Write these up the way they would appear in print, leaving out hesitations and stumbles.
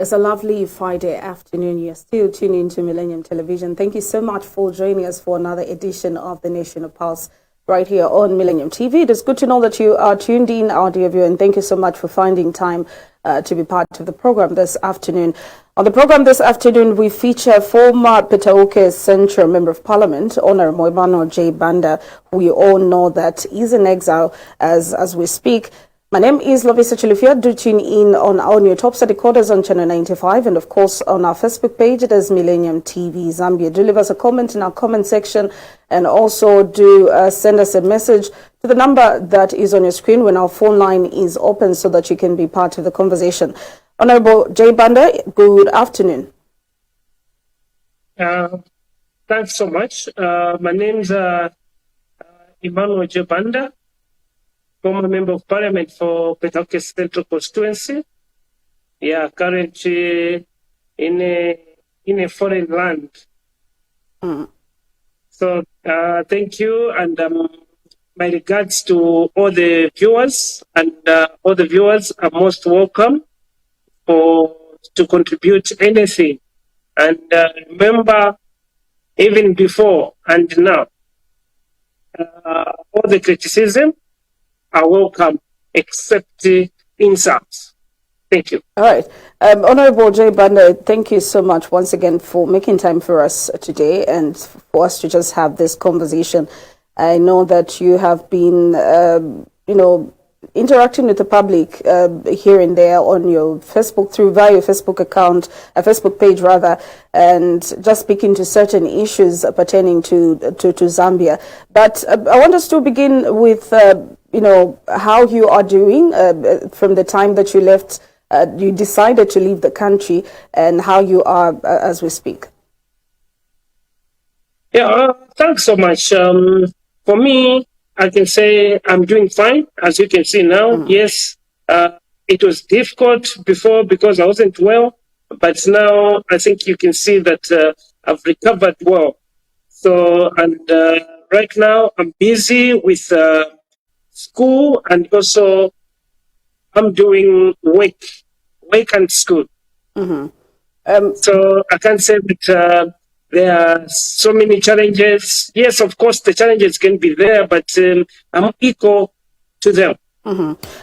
It's a lovely Friday afternoon. You're still tuning into Millennium Television. Thank you so much for joining us for another edition of the Nation of Pulse right here on Millennium TV. It is good to know that you are tuned in, our dear viewer, and thank you so much for finding time to be part of the program this afternoon. On the program this afternoon, we feature former Petauke Central Member of Parliament, Honorable Emmannuel Banda, who we all know that is in exile as we speak. My name is Lovisa Chilufia. Do tune in on our new Top Set Decoders on Channel 95 and, of course, on our Facebook page. It is Millennium TV Zambia. Do leave us a comment in our comment section and also do send us a message to the number that is on your screen when our phone line is open so that you can be part of the conversation. Honorable Banda, good afternoon. Thanks so much. My name's Emmannuel Banda, former Member of Parliament for Petauke Central Constituency. Yeah, currently in a foreign land. So thank you, and my regards to all the viewers, and all the viewers are most welcome to contribute anything. And remember, even before and now, all the criticism are welcome, except insults. Thank you. All right. Honorable Banda, thank you so much once again for making time for us today and for us to just have this conversation. I know that you have been, interacting with the public here and there on your Facebook, via your Facebook account, a Facebook page rather, and just speaking to certain issues pertaining to Zambia. But I want us to begin with, how you are doing from the time that you left, you decided to leave the country, and how you are as we speak. Yeah, thanks so much. For me, I can say I'm doing fine, as you can see now. Yes, it was difficult before because I wasn't well, but now I think you can see that I've recovered well. So, and right now I'm busy with school, and also I'm doing work and school. So I can't say that there are so many challenges. Yes, of course, the challenges can be there, but I'm equal to them.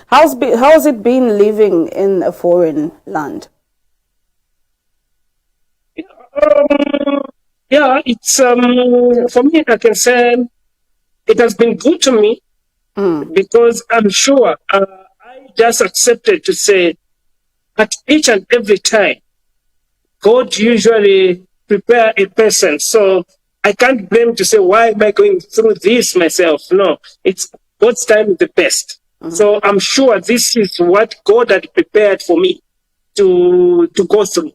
How's it been living in a foreign land? Yeah, it's for me, I can say it has been good to me because I'm sure I just accepted to say at each and every time, God usually prepare a person. So I can't blame to say, why am I going through this myself? No, it's God's time is the best. So I'm sure this is what God had prepared for me to go through.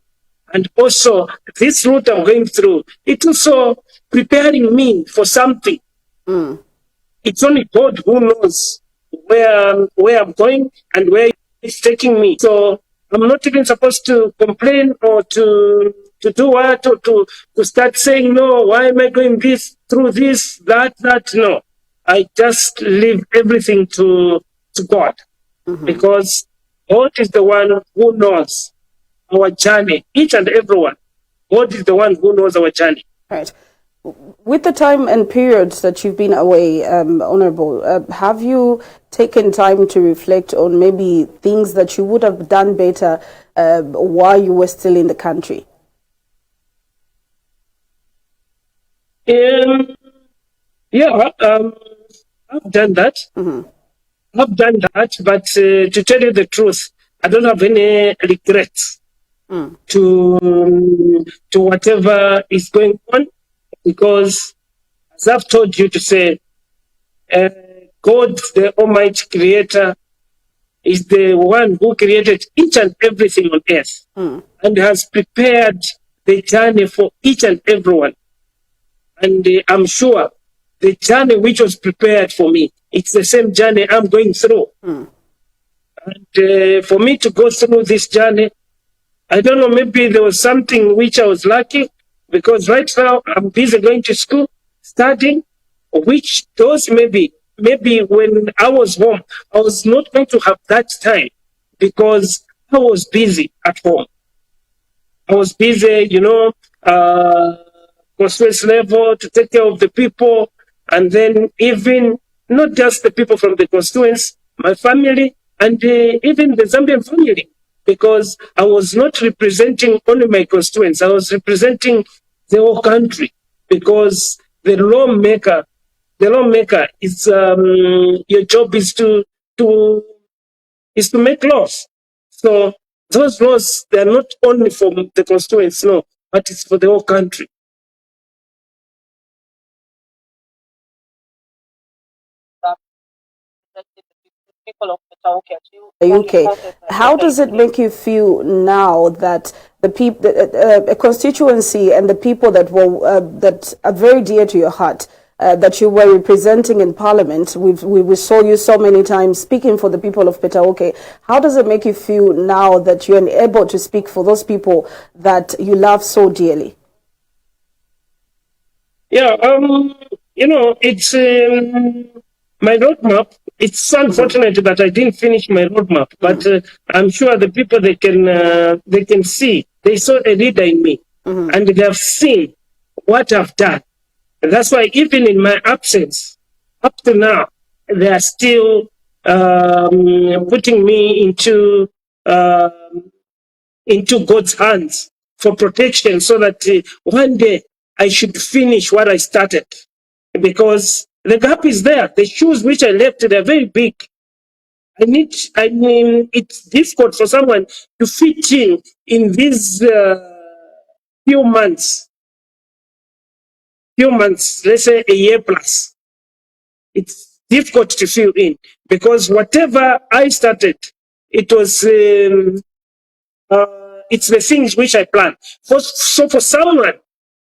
And also this route I'm going through, it's also preparing me for something. It's only God who knows where I'm going and where it's taking me. So I'm not even supposed to complain or to do what, or to start saying, no, why am I going through this, that? No. I just leave everything to God, because God is the one who knows our journey, each and everyone. God is the one who knows our journey. Right. With the time and periods that you've been away, Honorable, have you taken time to reflect on maybe things that you would have done better while you were still in the country? Yeah, I've done that. I've done that, but to tell you the truth, I don't have any regrets to whatever is going on, because as I've told you to say, God, the Almighty Creator, is the one who created each and everything on earth and has prepared the journey for each and everyone. And I'm sure the journey which was prepared for me, it's the same journey I'm going through. And for me to go through this journey, I don't know, maybe there was something which I was lacking, because right now I'm busy going to school, studying, which those maybe when I was home, I was not going to have that time because I was busy at home. I was busy, constituency level to take care of the people, and then even not just the people from the constituents, my family, and even the Zambian family, because I was not representing only my constituents, I was representing the whole country, because the lawmaker is your job is to make laws. So those laws, they are not only for the constituents, no, but it's for the whole country. People of the UK. How does it make you feel now that the people, a constituency, and the people that were that are very dear to your heart, that you were representing in Parliament, we saw you so many times speaking for the people of Petauke. How does it make you feel now that you're able to speak for those people that you love so dearly? Yeah, it's my roadmap. It's unfortunate that I didn't finish my roadmap, but I'm sure the people, they can see. They saw a leader in me, and they have seen what I've done. And that's why even in my absence, up to now, they are still putting me into God's hands for protection, so that one day I should finish what I started. Because the gap is there. The shoes which I left, they're very big. It's difficult for someone to fit in these few months, let's say a year plus. It's difficult to fill in, because whatever I started, it was it's the things which I planned. So for someone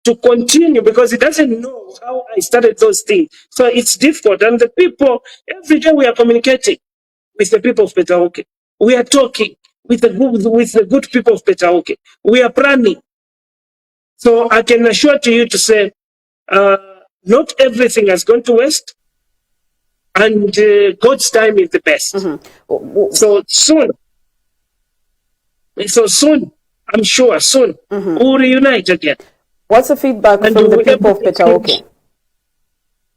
to continue, because he doesn't know how I started those things, so it's difficult. And the people, every day we are communicating with the people of Petauke. We are talking with the good people of Petauke. We are planning. So I can assure to you to say, not everything has gone to waste, and God's time is the best. So soon, I'm sure soon, we'll reunite again. What's the feedback from the people of Petauke?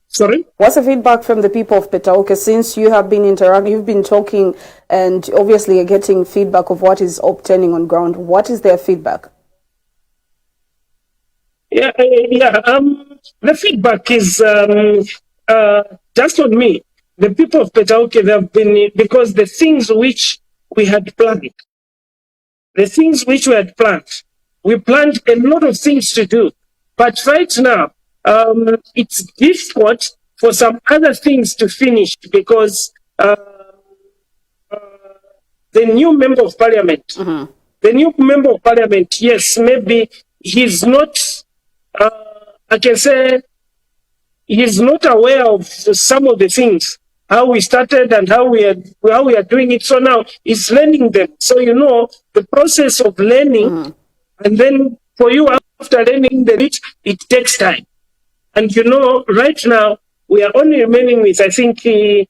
Sorry? What's the feedback from the people of Petauke, since you have been interacting, you've been talking, and obviously you're getting feedback of what is obtaining on ground? What is their feedback? The feedback is just on me. The people of Petauke, they have been, because the things which we had planned, we planned a lot of things to do. But right now, it's difficult for some other things to finish, because the new member of parliament, yes, maybe he's not, I can say, he's not aware of some of the things, how we started and how we are doing it. So now he's learning them. So, the process of learning, and then for you, after learning it takes time. And right now, we are only remaining with, I think, 8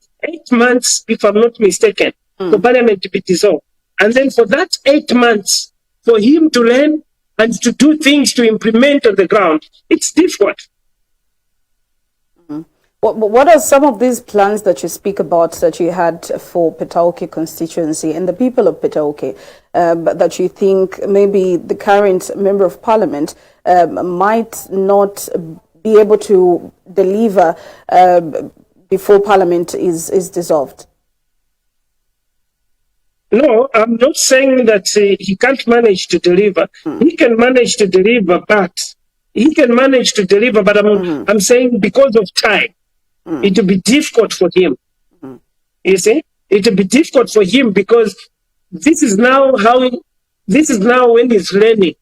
months, if I'm not mistaken, for Parliament to be dissolved. And then for that 8 months, for him to learn and to do things to implement on the ground, it's difficult. What are some of these plans that you speak about that you had for Petauke constituency and the people of Petauke, that you think maybe the current member of parliament might not be able to deliver before parliament is dissolved? No, I'm not saying that he can't manage to deliver. He can manage to deliver, but I'm saying because of time, it will be difficult for him. You see, it will be difficult for him, because this is now when he's learning.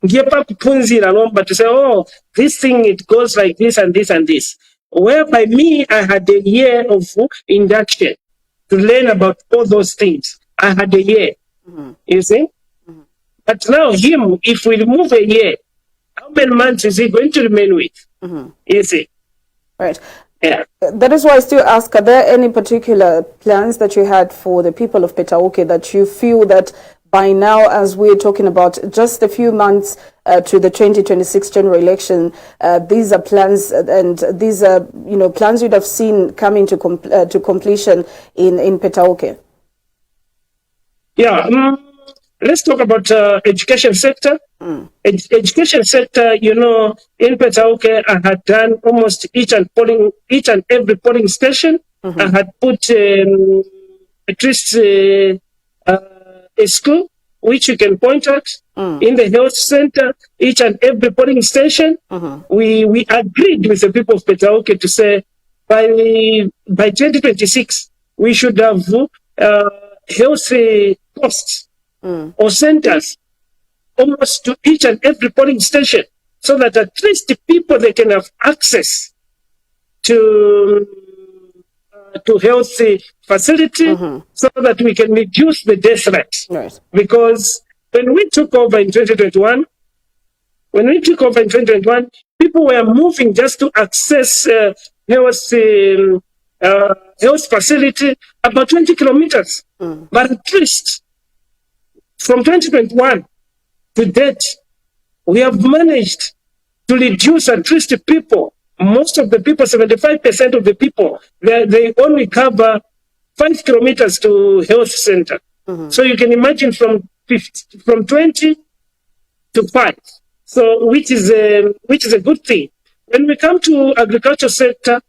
ngiyepa kuphunzira nomba to say, oh, this thing, it goes like this and this and this. Whereby me, I had a year of induction to learn about all those things. I had a year, you see? But now him, if we remove a year, how many months is he going to remain with? You see? Right. Yeah. That is why I still ask, are there any particular plans that you had for the people of Petauke that you feel that by now, as we're talking about just a few months to the 2026 general election, these are plans and these are, plans you'd have seen coming to completion in Petauke? Yeah. Let's talk about education sector. Education sector, in Petauke, I had done almost each and every polling station. I had put at least a school which you can point at in the health center, each and every polling station. We agreed with the people of Petauke to say by 2026 we should have health posts or centers almost to each and every polling station, so that at least the people, they can have access to health facility, so that we can reduce the death rate. Right. Because when we took over in 2021, people were moving just to access health facility about 20 kilometers. But at least from 2021 to date, we have managed to reduce at least the people. Most of the people, 75% of the people, they only cover 5 kilometers to health center. So you can imagine from 20 to 5. So which is a good thing. When we come to agriculture sector,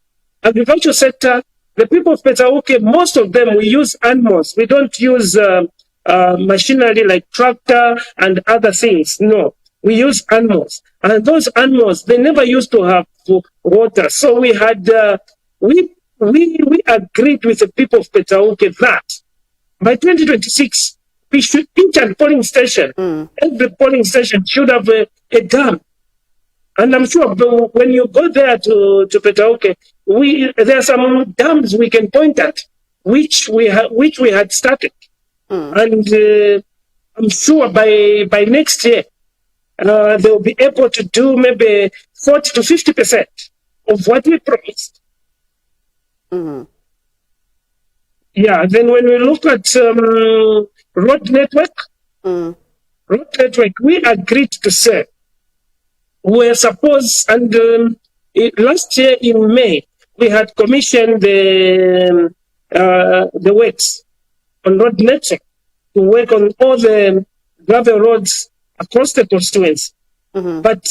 the people of Petauke, most of them, we use animals. We don't use machinery like tractor and other things. No, we use animals, and those animals, they never used to have water. So we had we agreed with the people of Petauke that by 2026 we should, each and polling station, every polling station should have a dam. And I'm sure when you go there to Petauke, there are some dams we can point at, which we had started. And I'm sure by next year, they'll be able to do maybe 40 to 50% of what we promised. Yeah, then when we look at road network, we agreed to say we're supposed, and last year in May, we had commissioned the works on road network to work on all the gravel roads across the constituency. But,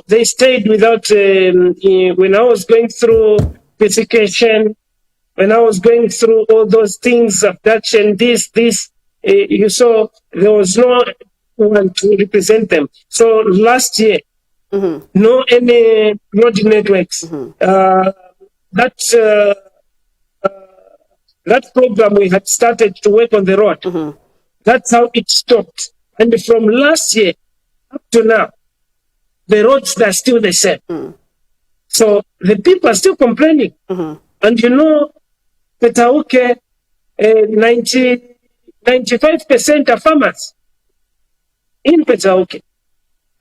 they stayed without, when I was going through specification, when I was going through all those things, abduction, this, you saw there was no one to represent them. So last year, no any road networks. That program we had started to work on the road. That's how it stopped. And from last year up to now, the roads are still the same. So the people are still complaining. And Petauke, 95% are farmers in Petauke,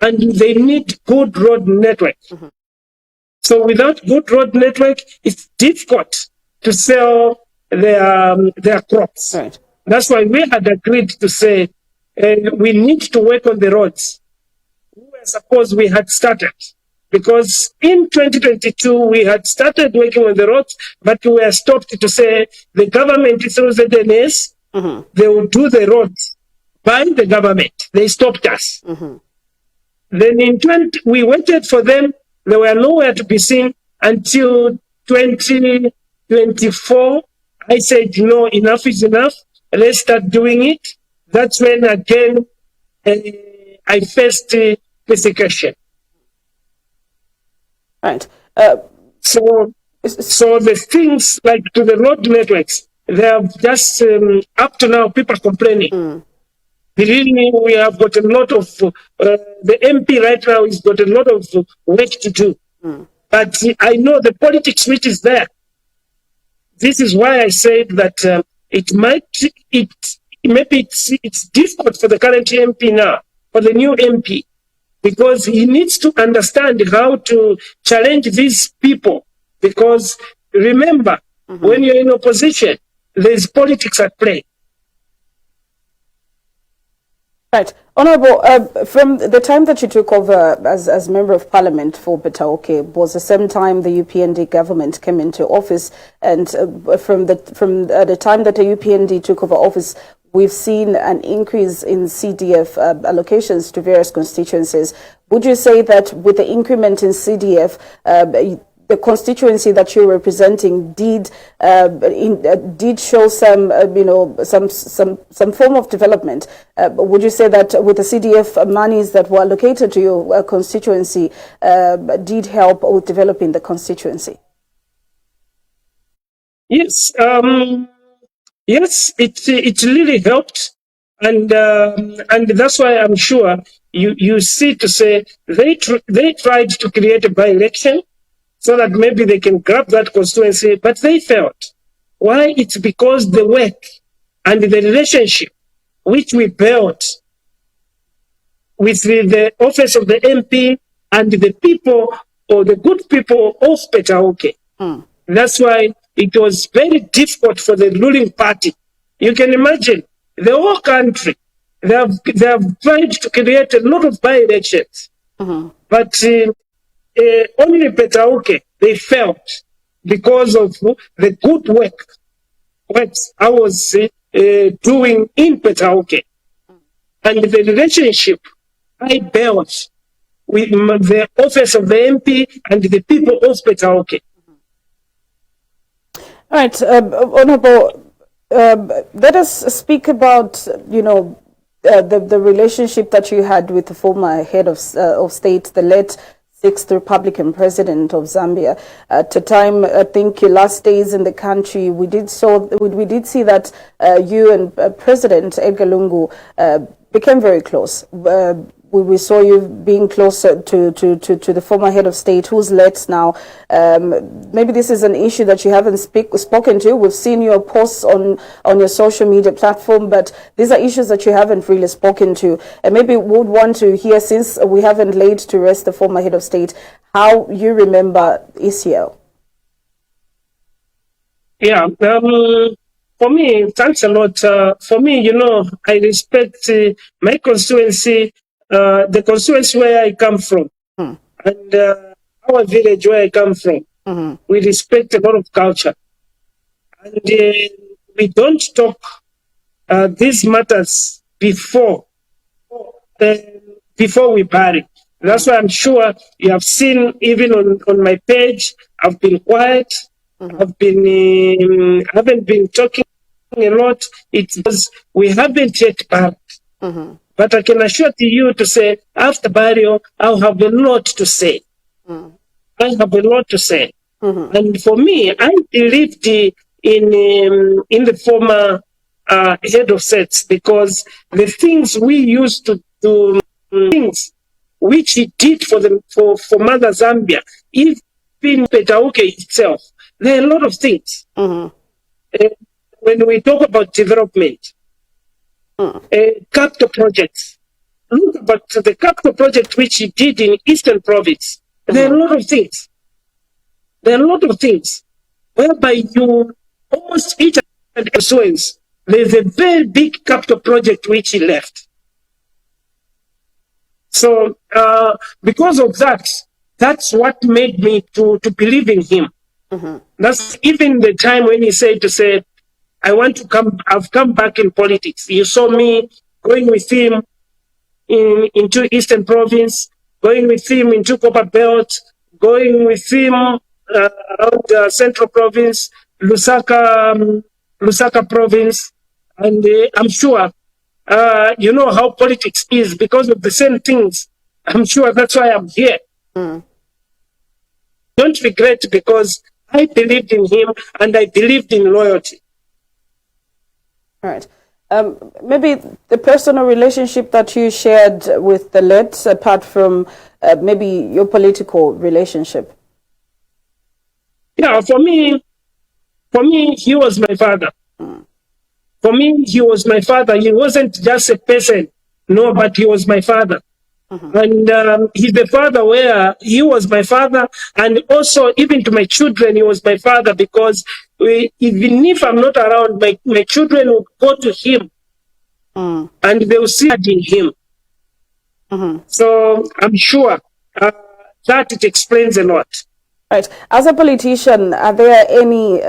and they need good road network. So without good road network, it's difficult to sell their crops. Right. That's why we had agreed to say we need to work on the roads. Suppose we had started, because in 2022 we had started working on the roads, but we were stopped to say the government through ZNS, they will do the roads by the government. They stopped us. Then we waited for them. They were nowhere to be seen until 2024. I said, no, enough is enough. Let's start doing it. That's when again I faced persecution. Right. So the things like to the road networks, they have just up to now people complaining. Believe me, we have got a lot of, the MP right now has got a lot of work to do. But I know the politics which is there. This is why I said that maybe it's difficult for the current MP now, for the new MP, because he needs to understand how to challenge these people. Because remember, when you're in opposition, there's politics at play. Right. Honourable, from the time that you took over as Member of Parliament for Petauke was the same time the UPND government came into office, and from the time that the UPND took over office, we've seen an increase in CDF allocations to various constituencies. Would you say that with the increment in CDF, the constituency that you're representing did show some, some form of development? Would you say that with the CDF monies that were allocated to your constituency did help with developing the constituency? Yes, yes, it really helped, and that's why I'm sure you see to say they tried to create a by-election so that maybe they can grab that constituency, but they failed. Why? It's because the work and the relationship which we built with the office of the MP and the people, or the good people of Petauke. That's why it was very difficult for the ruling party. You can imagine the whole country, they have tried to create a lot of by-elections, but only Petauke, they failed because of the good work I was doing in Petauke, and the relationship I built with the office of the MP and the people of Petauke. All right, Honourable, let us speak about, the relationship that you had with the former head of state, the late sixth Republican president of Zambia. At the time, I think your last days in the country, we did see that you and President Edgar Lungu became very close. We saw you being closer to the former head of state, who's late now. Maybe this is an issue that you haven't spoken to. We've seen your posts on your social media platform, but these are issues that you haven't really spoken to. And maybe would want to hear, since we haven't laid to rest the former head of state, how you remember ECL. Yeah, for me, thanks a lot. For me, I respect my constituency, the constituency where I come from, and our village where I come from. We respect a lot of culture, and we don't talk these matters before we bury. That's why I'm sure you have seen, even on my page, I've been quiet. Haven't been talking a lot. It's because we haven't yet buried. But I can assure you to say, after burial, I'll have a lot to say. I have a lot to say. And for me, I believed in the former head of sets, because the things we used to do, things which he did for Mother Zambia, even Petauke itself, there are a lot of things. When we talk about development, capital projects, look about the capital project which he did in Eastern Province. There are a lot of things. There are a lot of things whereby you almost each and influence. There's a very big capital project which he left. So because of that, that's what made me to believe in him. That's even the time when he said to say, I've come back in politics. You saw me going with him into Eastern Province, going with him into Copper Belt, going with him around Central Province, Lusaka Province, and I'm sure you know how politics is because of the same things. I'm sure that's why I'm here. Don't regret, because I believed in him and I believed in loyalty. All right. Maybe the personal relationship that you shared with the late, apart from maybe your political relationship. Yeah, for me, he was my father. For me, he was my father. He wasn't just a person, no, but he was my father. And he's the father where he was my father, and also even to my children, he was my father, because even if I'm not around, my children will go to him and they will see it in him. So I'm sure that it explains a lot. Right. As a politician, are there any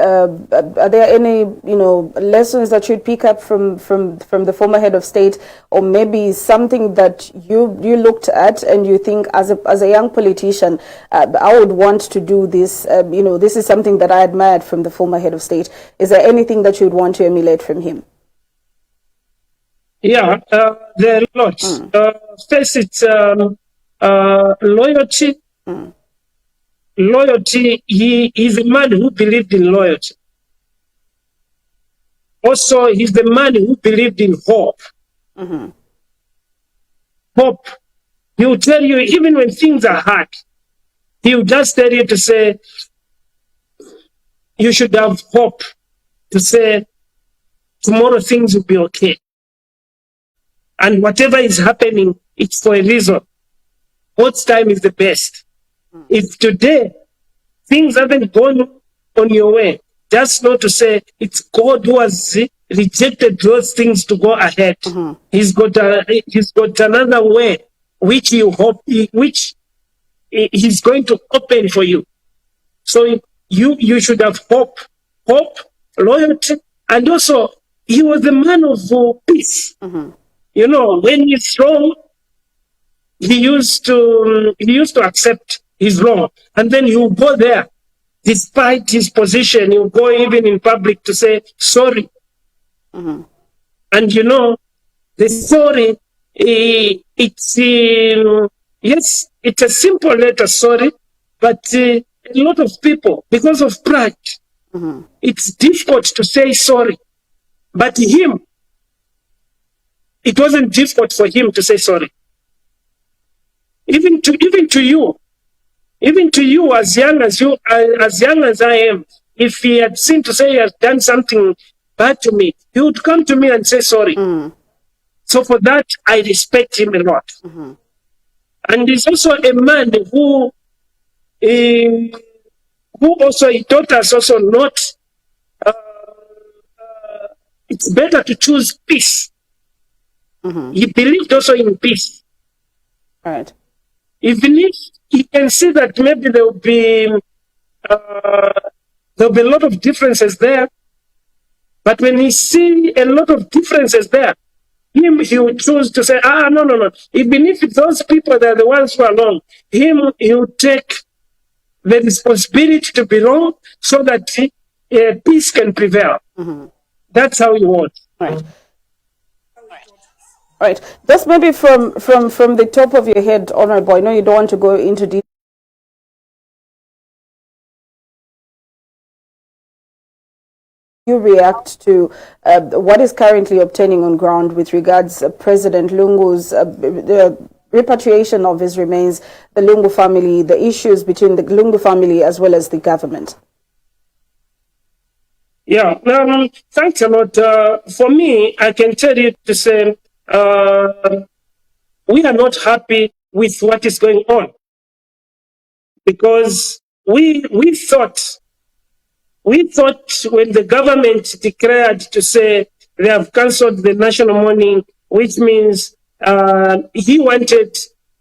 lessons that you'd pick up from the former head of state, or maybe something that you looked at and you think as a young politician, I would want to do this. This is something that I admired from the former head of state. Is there anything that you'd want to emulate from him? Yeah, there are lots. First, it's loyalty. Loyalty, he is a man who believed in loyalty. Also, he's the man who believed in hope. Hope. He will tell you, even when things are hard, he will just tell you to say, you should have hope, to say, tomorrow things will be okay. And whatever is happening, it's for a reason. God's time is the best. If today things haven't gone on your way, just know to say it's God who has rejected those things to go ahead. He's got another way which you hope, which he's going to open for you. So you should have hope, loyalty, and also he was the man of peace. You know, when he's wrong, he used to accept his wrong, and then he will go there, despite his position. He will go even in public to say sorry. And the sorry, it's yes, it's a simple letter, sorry, but a lot of people, because of pride, it's difficult to say sorry. But him, it wasn't difficult for him to say sorry. Even to you, as young as I am, if he had seen to say he has done something bad to me, he would come to me and say sorry. So for that, I respect him a lot. And he's also a man who also, he taught us also not, it's better to choose peace. He believed also in peace. Right. Even if he can see that maybe there will be a lot of differences there, but when he see a lot of differences there, he will choose to say, no. Even if those people are the ones who are wrong, he will take the responsibility to be wrong so that peace can prevail. That's how he was. Right. Right. Just maybe from the top of your head, Honorable, I know you don't want to go into detail. You react to what is currently obtaining on ground with regards President Lungu's the repatriation of his remains, the Lungu family, the issues between the Lungu family as well as the government? Yeah, thanks a lot. For me, I can tell you to say, we are not happy with what is going on, because we thought when the government declared to say they have cancelled the national mourning, which means he wanted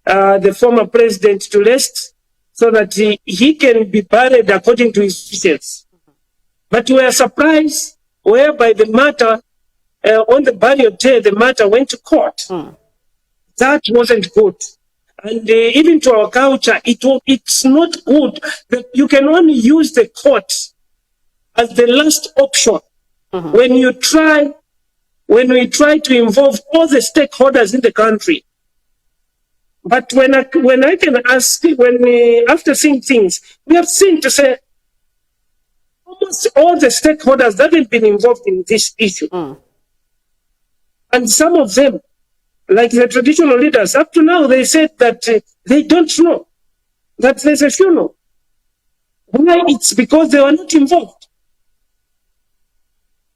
the former president to rest so that he can be buried according to his wishes. But we are surprised whereby the matter on the burial day, the matter went to court. That wasn't good. And even to our culture, it's not good that you can only use the court as the last option when we try to involve all the stakeholders in the country. But when I can ask, after seeing things, we have seen to say almost all the stakeholders that have been involved in this issue. And some of them, like the traditional leaders, up to now, they said that they don't know that there's a funeral. Why? It's because they were not involved.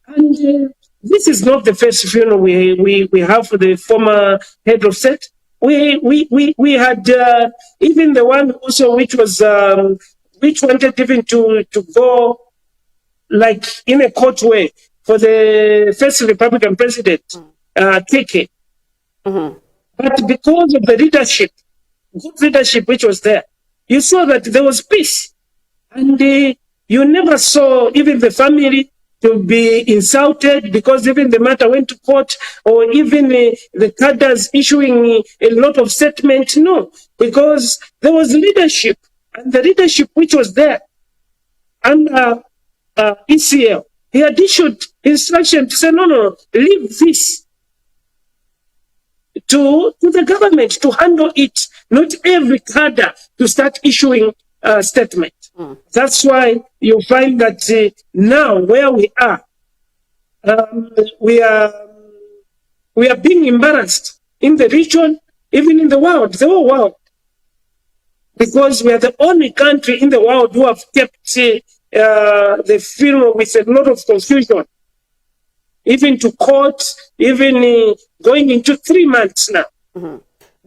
And this is not the first funeral we have for the former head of state. We had even the one also which was which wanted even to go like in a court way for the first Republican president, Petauke. But because of the leadership, good leadership which was there, you saw that there was peace. And you never saw even the family to be insulted because even the matter went to court, or even the cadres issuing a lot of statements. No, because there was leadership, and the leadership which was there under ECL, he had issued instruction to say, no, leave this to the government to handle it, not every cadre to start issuing a statement. That's why you find that now where we are being embarrassed in the region, even in the world, the whole world, because we are the only country in the world who have kept the funeral with a lot of confusion, even to court, even going into 3 months now.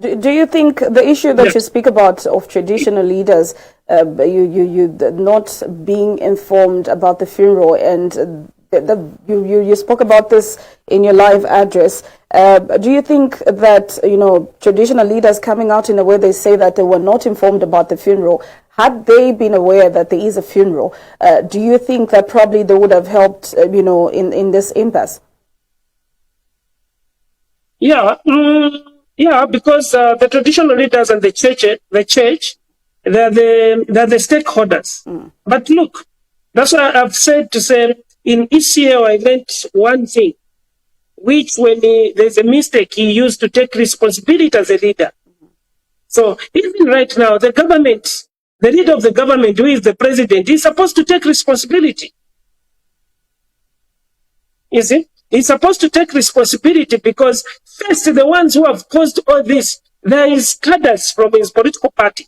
Do you think the issue that you speak about of traditional leaders, you not being informed about the funeral, and you spoke about this in your live address, do you think that, traditional leaders coming out in a way they say that they were not informed about the funeral, had they been aware that there is a funeral, do you think that probably they would have helped, in this impasse? Yeah, because the traditional leaders and the church, they're the stakeholders. But look, that's why I've said to say, in ECL, I learned one thing, which when there's a mistake, he used to take responsibility as a leader. So even right now, the government, the leader of the government, who is the president, is supposed to take responsibility. You see? He's supposed to take responsibility, because first, the ones who have caused all this, there is cadres from his political party.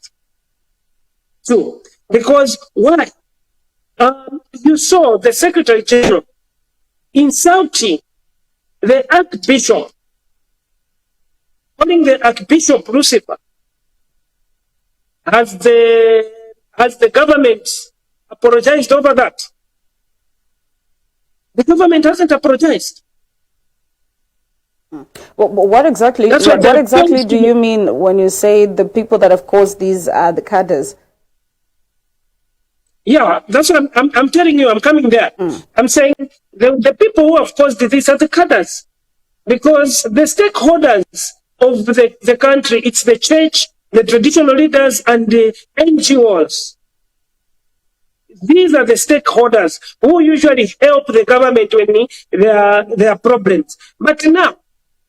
Too. Because why? You saw the Secretary General insulting the Archbishop, calling the Archbishop Lucifer. Has the government apologized over that? The government hasn't apologized. Well, what exactly do you mean when you say the people that have caused these are the cadres? Yeah, that's what I'm telling you. I'm coming there. I'm saying the people who have caused this are the cadres, because the stakeholders of the country, it's the church, the traditional leaders, and the NGOs. These are the stakeholders who usually help the government when there are problems. But now,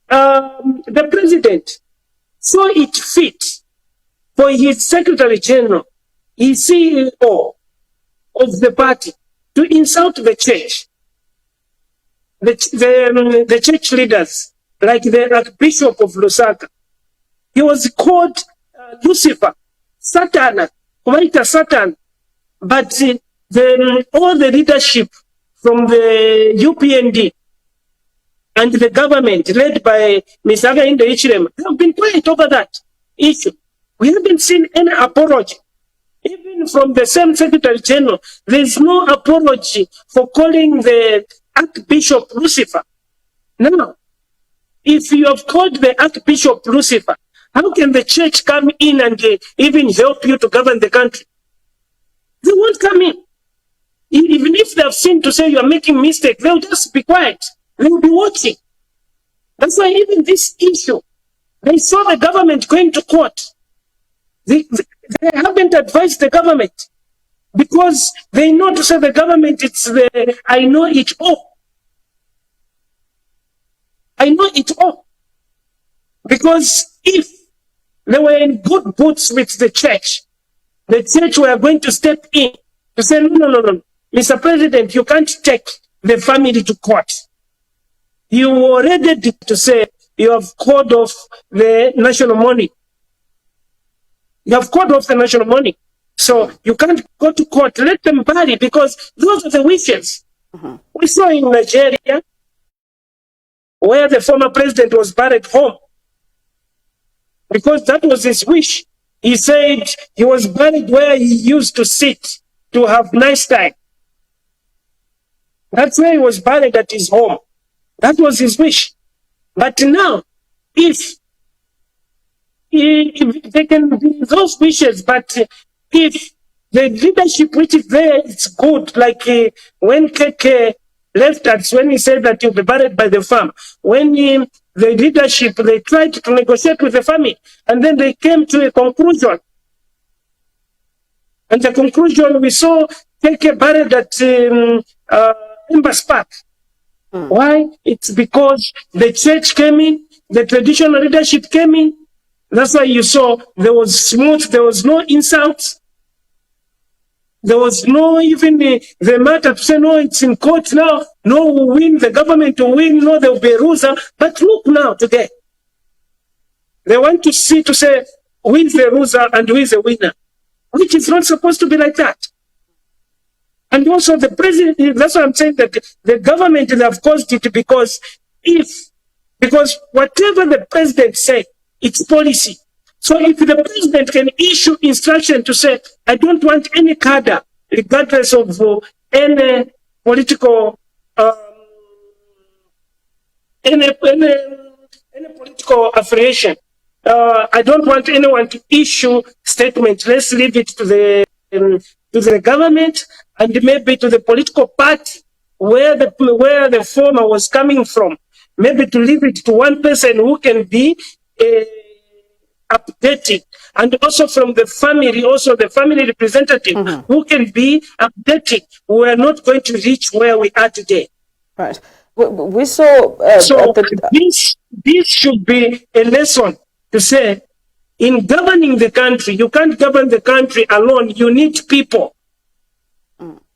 the president saw it fit for his Secretary General, his CEO of the party, to insult the church, the church leaders, like the Archbishop of Lusaka. He was called Lucifer, Satan, Kumaita Satan. But all the leadership from the UPND and the government led by Ms. Againde Ichirema have been quiet over that issue. We haven't seen any apology. Even from the same Secretary General, there's no apology for calling the Archbishop Lucifer. Now, if you have called the Archbishop Lucifer, how can the church come in and even help you to govern the country? They won't come in. Even if they have seen to say you are making mistake, they'll just be quiet. They will be watching. That's why even this issue, they saw the government going to court. They haven't advised the government, because they know to say the government, it's the I know it all. I know it all. Because if they were in good boots with the church were going to step in to say, no, Mr. President, you can't take the family to court. you already did to say you have called off the national mourning. You have called off the national mourning. So you can't go to court, let them bury, because those are the wishes. We saw in Nigeria where the former president was buried home because that was his wish. He said he was buried where he used to sit to have nice time. That's where he was buried, at his home. That was his wish. But now, if they can be those wishes, but if the leadership which is there, it's good. Like when KK left us, when he said that he'll be buried by the farm, when the leadership, they tried to negotiate with the family, and then they came to a conclusion. And the conclusion, we saw KK buried at Embassy Park. Why? It's because the church came in, the traditional leadership came in. That's why you saw there was smooth, there was no insults. There was no even the matter to say, no, it's in court now. No, we'll win, the government will win, no, there will be a loser. But look now, today. They want to see, to say, who is the loser and who is the winner. Which is not supposed to be like that. And also the president, that's why I'm saying that the government have caused it because whatever the president said, it's policy. So if the president can issue instruction to say, I don't want any cadre, regardless of any political any political affiliation, I don't want anyone to issue statement. Let's leave it to the government and maybe to the political party where the former was coming from. Maybe to leave it to one person who can be updating, and also from the family, also the family representative who can be updating. We are not going to reach where we are today. Right. We saw. So this should be a lesson to say, in governing the country, you can't govern the country alone. You need people.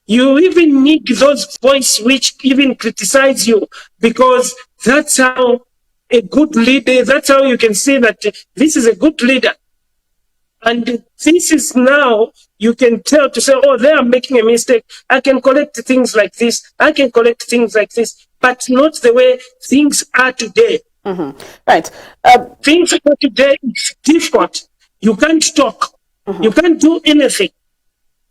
You even need those voices which even criticize you, because that's how a good leader, that's how you can say that this is a good leader. And this is now, you can tell to say, oh, they are making a mistake. I can correct things like this. I can correct things like this, but not the way things are today. Right. Things are today, it's difficult. You can't talk. You can't do anything.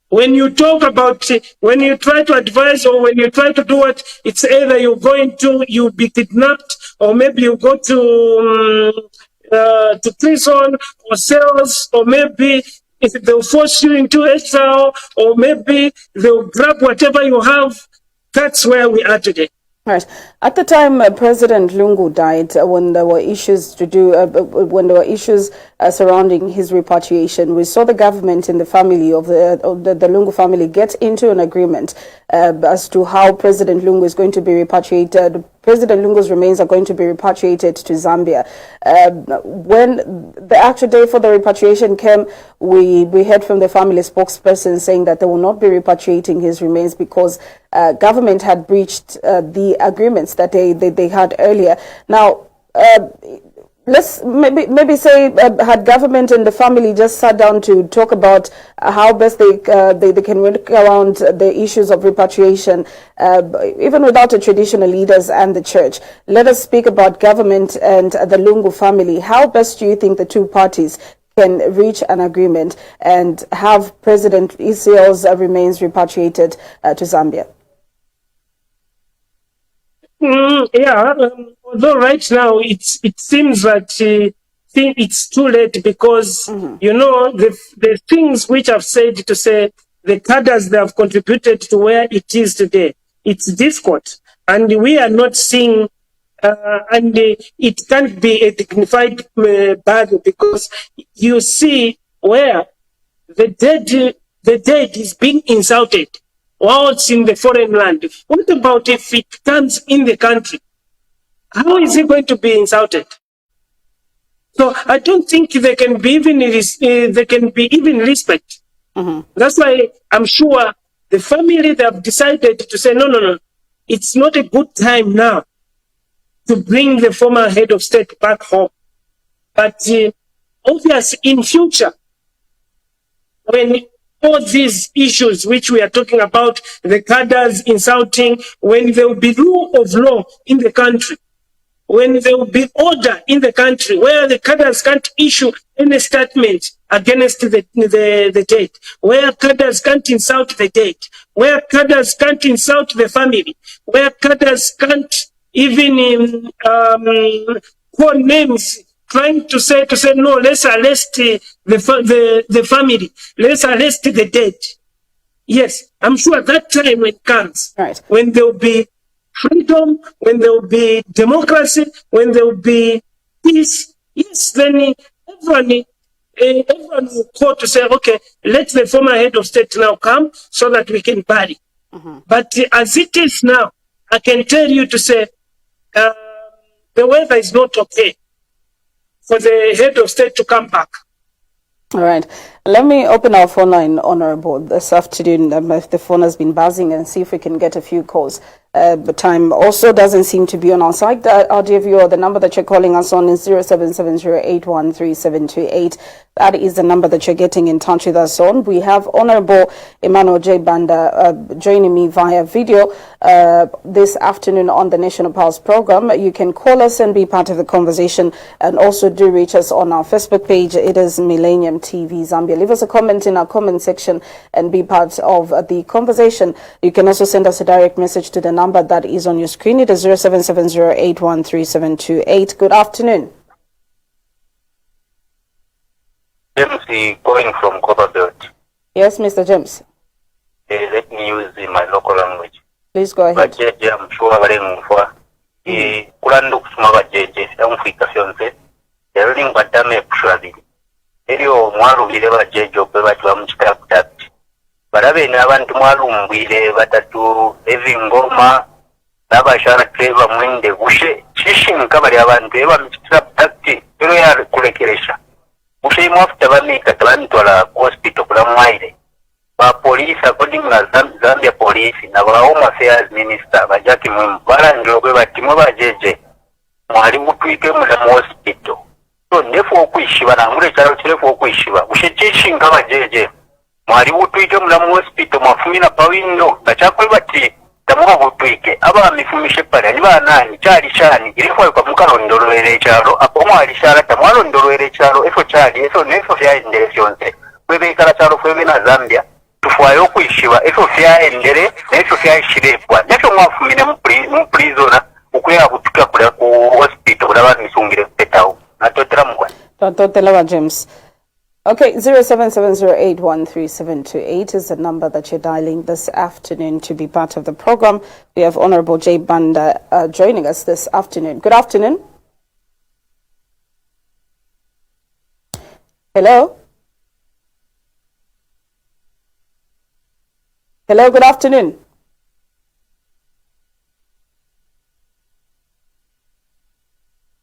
When you talk about, when you try to advise or when you try to do it, it's either you'll be kidnapped, or maybe you go to prison or cells, or maybe if they'll force you into exile, or maybe they'll grab whatever you have. That's where we are today. Right. At the time President Lungu died, when there were issues surrounding his repatriation, we saw the government and the family of the Lungu family get into an agreement as to how President Lungu is going to be repatriated. President Lungu's remains are going to be repatriated to Zambia. When the actual day for the repatriation came, we heard from the family spokesperson saying that they will not be repatriating his remains because government had breached the agreements that they had earlier. Now, let's maybe say had government and the family just sat down to talk about how best they can work around the issues of repatriation, even without the traditional leaders and the church. Let us speak about government and the Lungu family. How best do you think the two parties can reach an agreement and have President Isiel's remains repatriated to Zambia? Although right now it seems that it's too late, because you know the things which I've said, to say the cadres that have contributed to where it is today, it's difficult, and we are not seeing and it can't be a dignified burial, because you see where the dead is being insulted while it's in the foreign land. What about if it comes in the country? How is he going to be insulted? So I don't think they can be even respect. That's why I'm sure the family, they have decided to say, no, it's not a good time now to bring the former head of state back home. But obviously, in future, when all these issues which we are talking about, the cadres insulting, when there will be rule of law in the country, when there will be order in the country where the cadres can't issue any statement against the dead, where cadres can't insult the dead, where cadres can't insult the family, where cadres can't even call names, trying to say no, let's arrest the family, let's arrest the dead. Yes, I'm sure that time when it comes, right, when there will be freedom, when there will be democracy, when there will be peace, yes, then everyone will call to say, okay, let the former head of state now come so that we can bury. But as it is now, I can tell you to say, the weather is not okay for the head of state to come back. All right. Let me open our phone line, Honorable, this afternoon. If the phone has been buzzing, and see if we can get a few calls. But time also doesn't seem to be on our side. I'll give you the number that you're calling us on is 0770813728. That is the number that you're getting in touch with us on. We have Honorable Emmannuel J. Banda joining me via video this afternoon on the National Pulse program. You can call us and be part of the conversation, and also do reach us on our Facebook page. It is Millennium TV Zambia. Leave us a comment in our comment section and be part of the conversation. You can also send us a direct message to the number that is on your screen. It is 0770813728. Good afternoon. James calling from Copperbelt. Yes, Mr. James. Let me use my local language. Please go ahead. I'm sure kulando kusoma bajeje amufika fyonse yaling badame pushadi eriyo mwalubire bajeje okweba twa mukitakutakti barabe n'abantu mwalumbwire batatu evingoma n'abashara treva mwende gushe kishinka bali abantu eba mukitakutakti ero ya kulekeresha mushe mwafuta bamika tabantwala hospital kulamwaire ba police according na Zambia police na ba home affairs minister bajaki mwimu barangiro kwe batimwe bajeje mwali mutwike mu hospital so nefo okwishiba na mure cyaro kirefo okwishiba ushechishinga bajeje mwali mutwike mu hospital mwafumina pawindo bachakwe bati tamuba butwike aba mifumishe pale ni banani cyari cyani irifo kwa mukarondorere cyaro apo mwali shara tamwarondorere cyaro efo cyari eso nefo ya inderesionse kwebe kala cyaro kwebe na Zambia tufuayo kwishiba efo fya endere efo fya shirepwa nefo mwafumine mu prison ukuya kutuka kula ku hospital kula misungire Petauke natotera mukwa Tatotela wa James. Okay, 0770813728 is the number that you're dialing this afternoon to be part of the program. We have Honorable J. Banda joining us this afternoon. Good afternoon. Hello? Hello, good afternoon.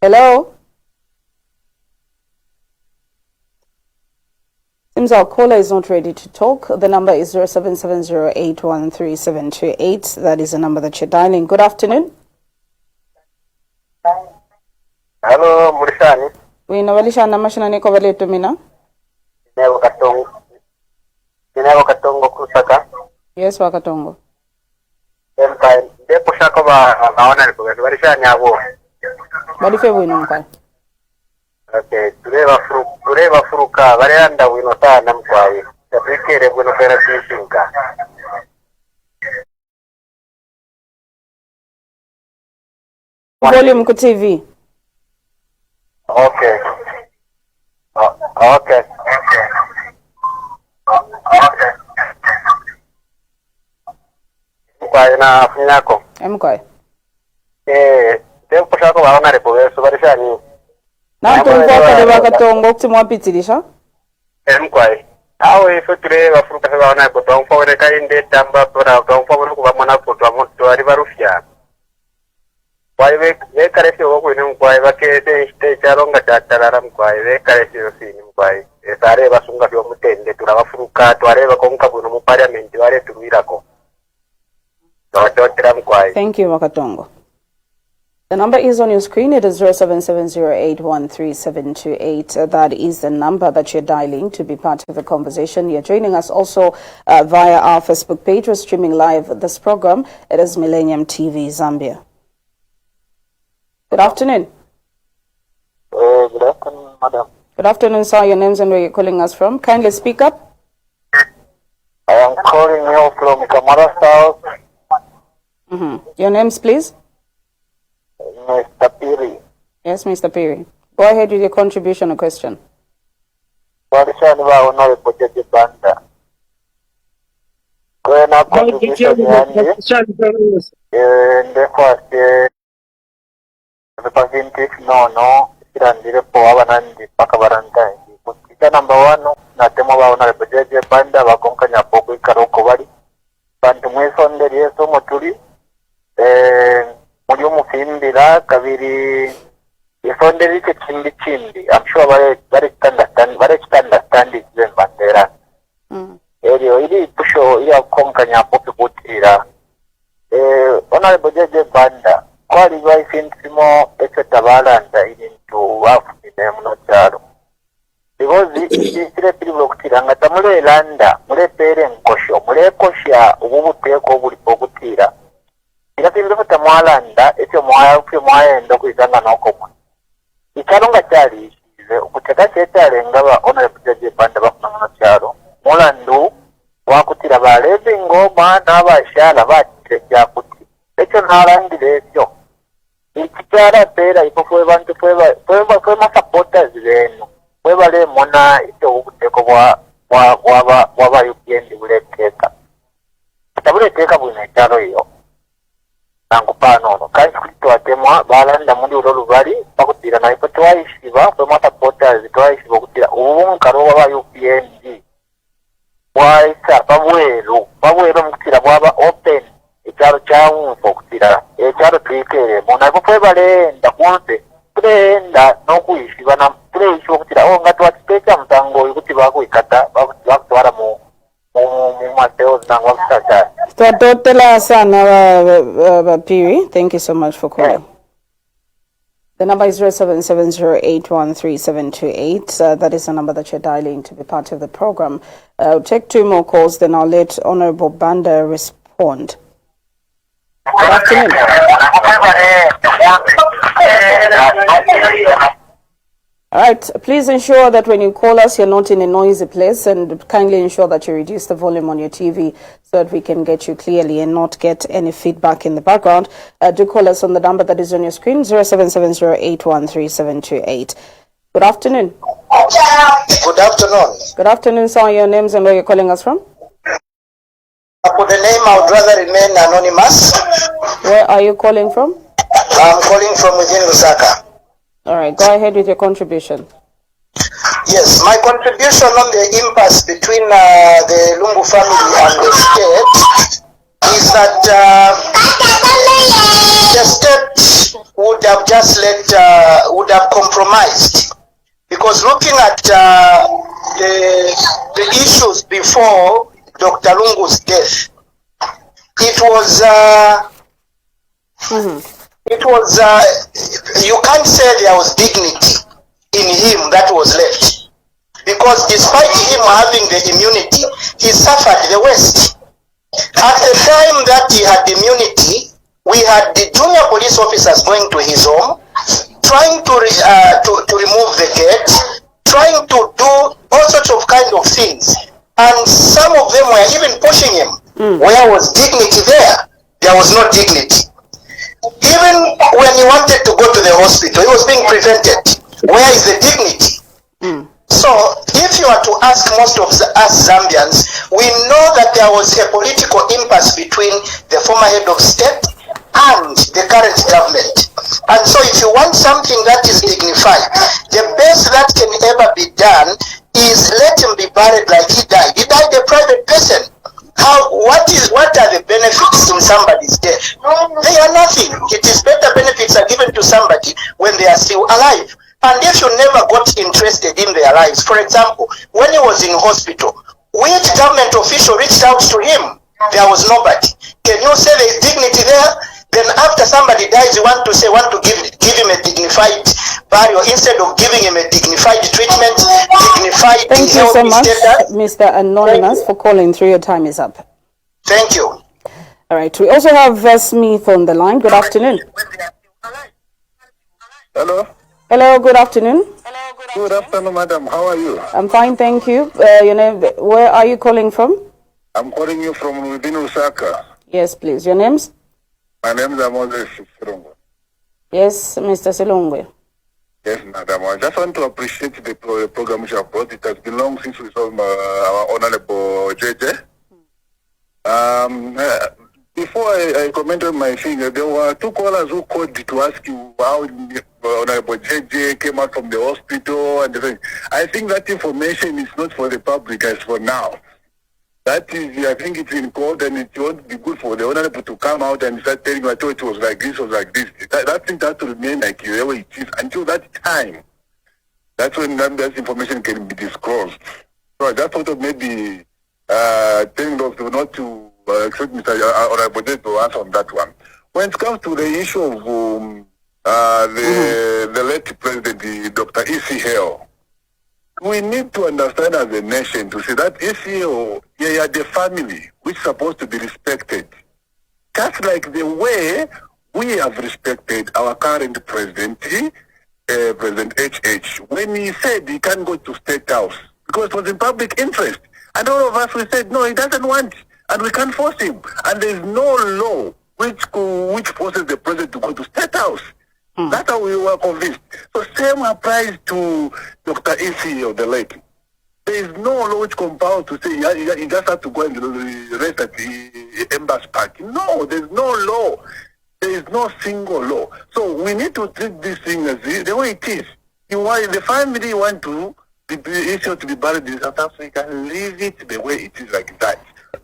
Hello? Seems our caller is not ready to talk. The number is 0770813728. That is the number that you're dialing. Good afternoon. Hello, Murishani. We know Walishana Mashanani Kovaleto Mina. Nevo Katongo Kusaka. Yes, Wakatongo. Empire. De Pushako Baona Warishani Avo. But if you win, okay, tureva furuka varianda winota namkwai tapikere buno pera sishinka volume ku TV. Okay. Okay. Kwa na funyako. Emkoi. Tempo shako baona repoveso varishani. Na tumvoka de Wakatongo kutimwapitilisha. Emkwai. Awe ifoture bafuruka baona ko tonfore kainde tamba pora tonfore ko bamona ko to ari barufya. Kwai ve karesi wo ko ni kwai bakete ste charonga chatarara mkwai ve karesi osini mkwai esare basunga byo mutende turabafuruka twareba konka buno mu parliament wale tumirako. Thank you, Wakatongo. The number is on your screen. It is 0770813728. That is the number that you're dialing to be part of the conversation. You're joining us also via our Facebook page. We're streaming live this program. It is Millennium TV Zambia. Good afternoon. Good afternoon, madam. Good afternoon, sir. Your names and where you're calling us from. Kindly speak up. I am calling you from Kamara South. Your names, please. Mr. Piri. Yes, Mr. Piri. Go ahead with your contribution or question. Honorable Banda. When I contribution and the first representative no irandire po abanandi pakabaranta kutika number 1 na temo ba Honorable Banda bakonkanya po kuikaroko bali bantu mwesondere yeso motuli muri umufimbira kabiri isondere icyo kindi I'm sure bari understand izen bandera ero iri pusho iri akonkanya po kutira Honorable Banda kwali baifintimo eketabalanda ibintu wafune munochalo because isire pili kutira ngata mule landa mule pere nkosho mule kosha ubuteko buli pokutira iratimbe kuta mwalanda ekyo mwayenda kuizanga noko ikalonga cyali ishize ukuteka cyetale ngaba Honorable Banda bafuna munochalo mulandu wakutira balebe ngoma n'abashala batekya kuti ekyo nalangire ekyo ikikyala pera ipo fwe bantu fwe supporters benu fwe bale mona ito ubuteko bwa UPN buleteka tabuleteka bwine cyalo iyo nangu panono kandi kwitwa temwa balanda muri urolo bari bakutira na ipo twayishiba fwe supporters twayishiba kutira ubungaro bwa UPN waisa babwero mukutira bwaba open icyaro cyawumva kutira icyaro twikere mona gupfe balenda kunze turenda no kuyishiba na tureisho kutira ngati watiteka mutango yukuti bakuikata bakutwara mu mateo zangu wakutata Twatotela sana Piri. Thank you so much for calling. The number is 0770813728. That is the number that you're dialing to be part of the program. I'll take 2 more calls, then I'll let Honorable Banda respond. Good afternoon. All right. Please ensure that when you call us, you're not in a noisy place, and kindly ensure that you reduce the volume on your TV so that we can get you clearly and not get any feedback in the background. Do call us on the number that is on your screen, 0770813728. Good afternoon. Good afternoon. Good afternoon, sir. Your names and where you're calling us from? For the name, I would rather remain anonymous. Where are you calling from? I'm calling from within Lusaka. All right, go ahead with your contribution. Yes, my contribution on the impasse between the Lungu family and the state is that the state would have just would have compromised, because looking at the issues before Dr. Lungu's death, it was you can't say there was dignity in him that was left, because despite him having the immunity, he suffered the worst. At the time that he had immunity, we had the junior police officers going to his home, trying to remove the gate, trying to do all sorts of kind of things, and some of them were even pushing him. Where was dignity there? There was no dignity. Even when he wanted to go to the hospital, he was being prevented. Where is the dignity? So, if you are to ask most of us Zambians, we know that there was a political impasse between the former head of state and the current government. And so, if you want something that is dignified, the best that can ever be done is let him be buried like he died. He died a private person. What are the benefits in somebody's death? They are nothing. It is better benefits are given to somebody when they are still alive. And if you never got interested in their lives, for example, when he was in hospital, which government official reached out to him? There was nobody. Can you say there is dignity there? Then after somebody dies, you want to give him a dignified burial instead of giving him a dignified treatment, dignified. Thank you so much, Mr. Anonymous, for calling through. Your time is up. Thank you. All right. We also have Smith on the line. Good afternoon. Hello. Hello. Good afternoon. Good afternoon, madam. How are you? I'm fine, thank you. Your name? Where are you calling from? I'm calling you from within Osaka. Yes, please. Your names? My name is Moses Silongwe. Yes, Mr. Silongwe. Yes, madam. I just want to appreciate the program which you have brought. It has been long since we saw our honorable JJ. Before I comment on my thing, there were two callers who called to ask you how Honorable JJ came out from the hospital and everything. I think that information is not for the public as for now. That is, I think it's in court and it won't be good for the honorable to come out and start telling you, I thought it was like this, was like this. That thing has to remain like the way it is until that time. That's when that information can be disclosed. So I just thought of maybe telling those people not to expect Mr. Honorable JJ to answer on that one. When it comes to the issue of the late president, Dr. E.C. Hale, we need to understand as a nation to say that ECO, they are the family which is supposed to be respected. Just like the way we have respected our current president, President HH, when he said he can't go to State House because it was in public interest. And all of us, we said, no, he doesn't want, and we can't force him. And there is no law which forces the president to go to State House. That's how we were convinced. So same applies to Dr. E.C. or the late. There is no law which compels to say he just has to go and rest at the Embassy Park. No, there's no law. There is no single law. So we need to treat this thing as the way it is. The family want to the issue to be buried in South Africa, leave it the way it is like that.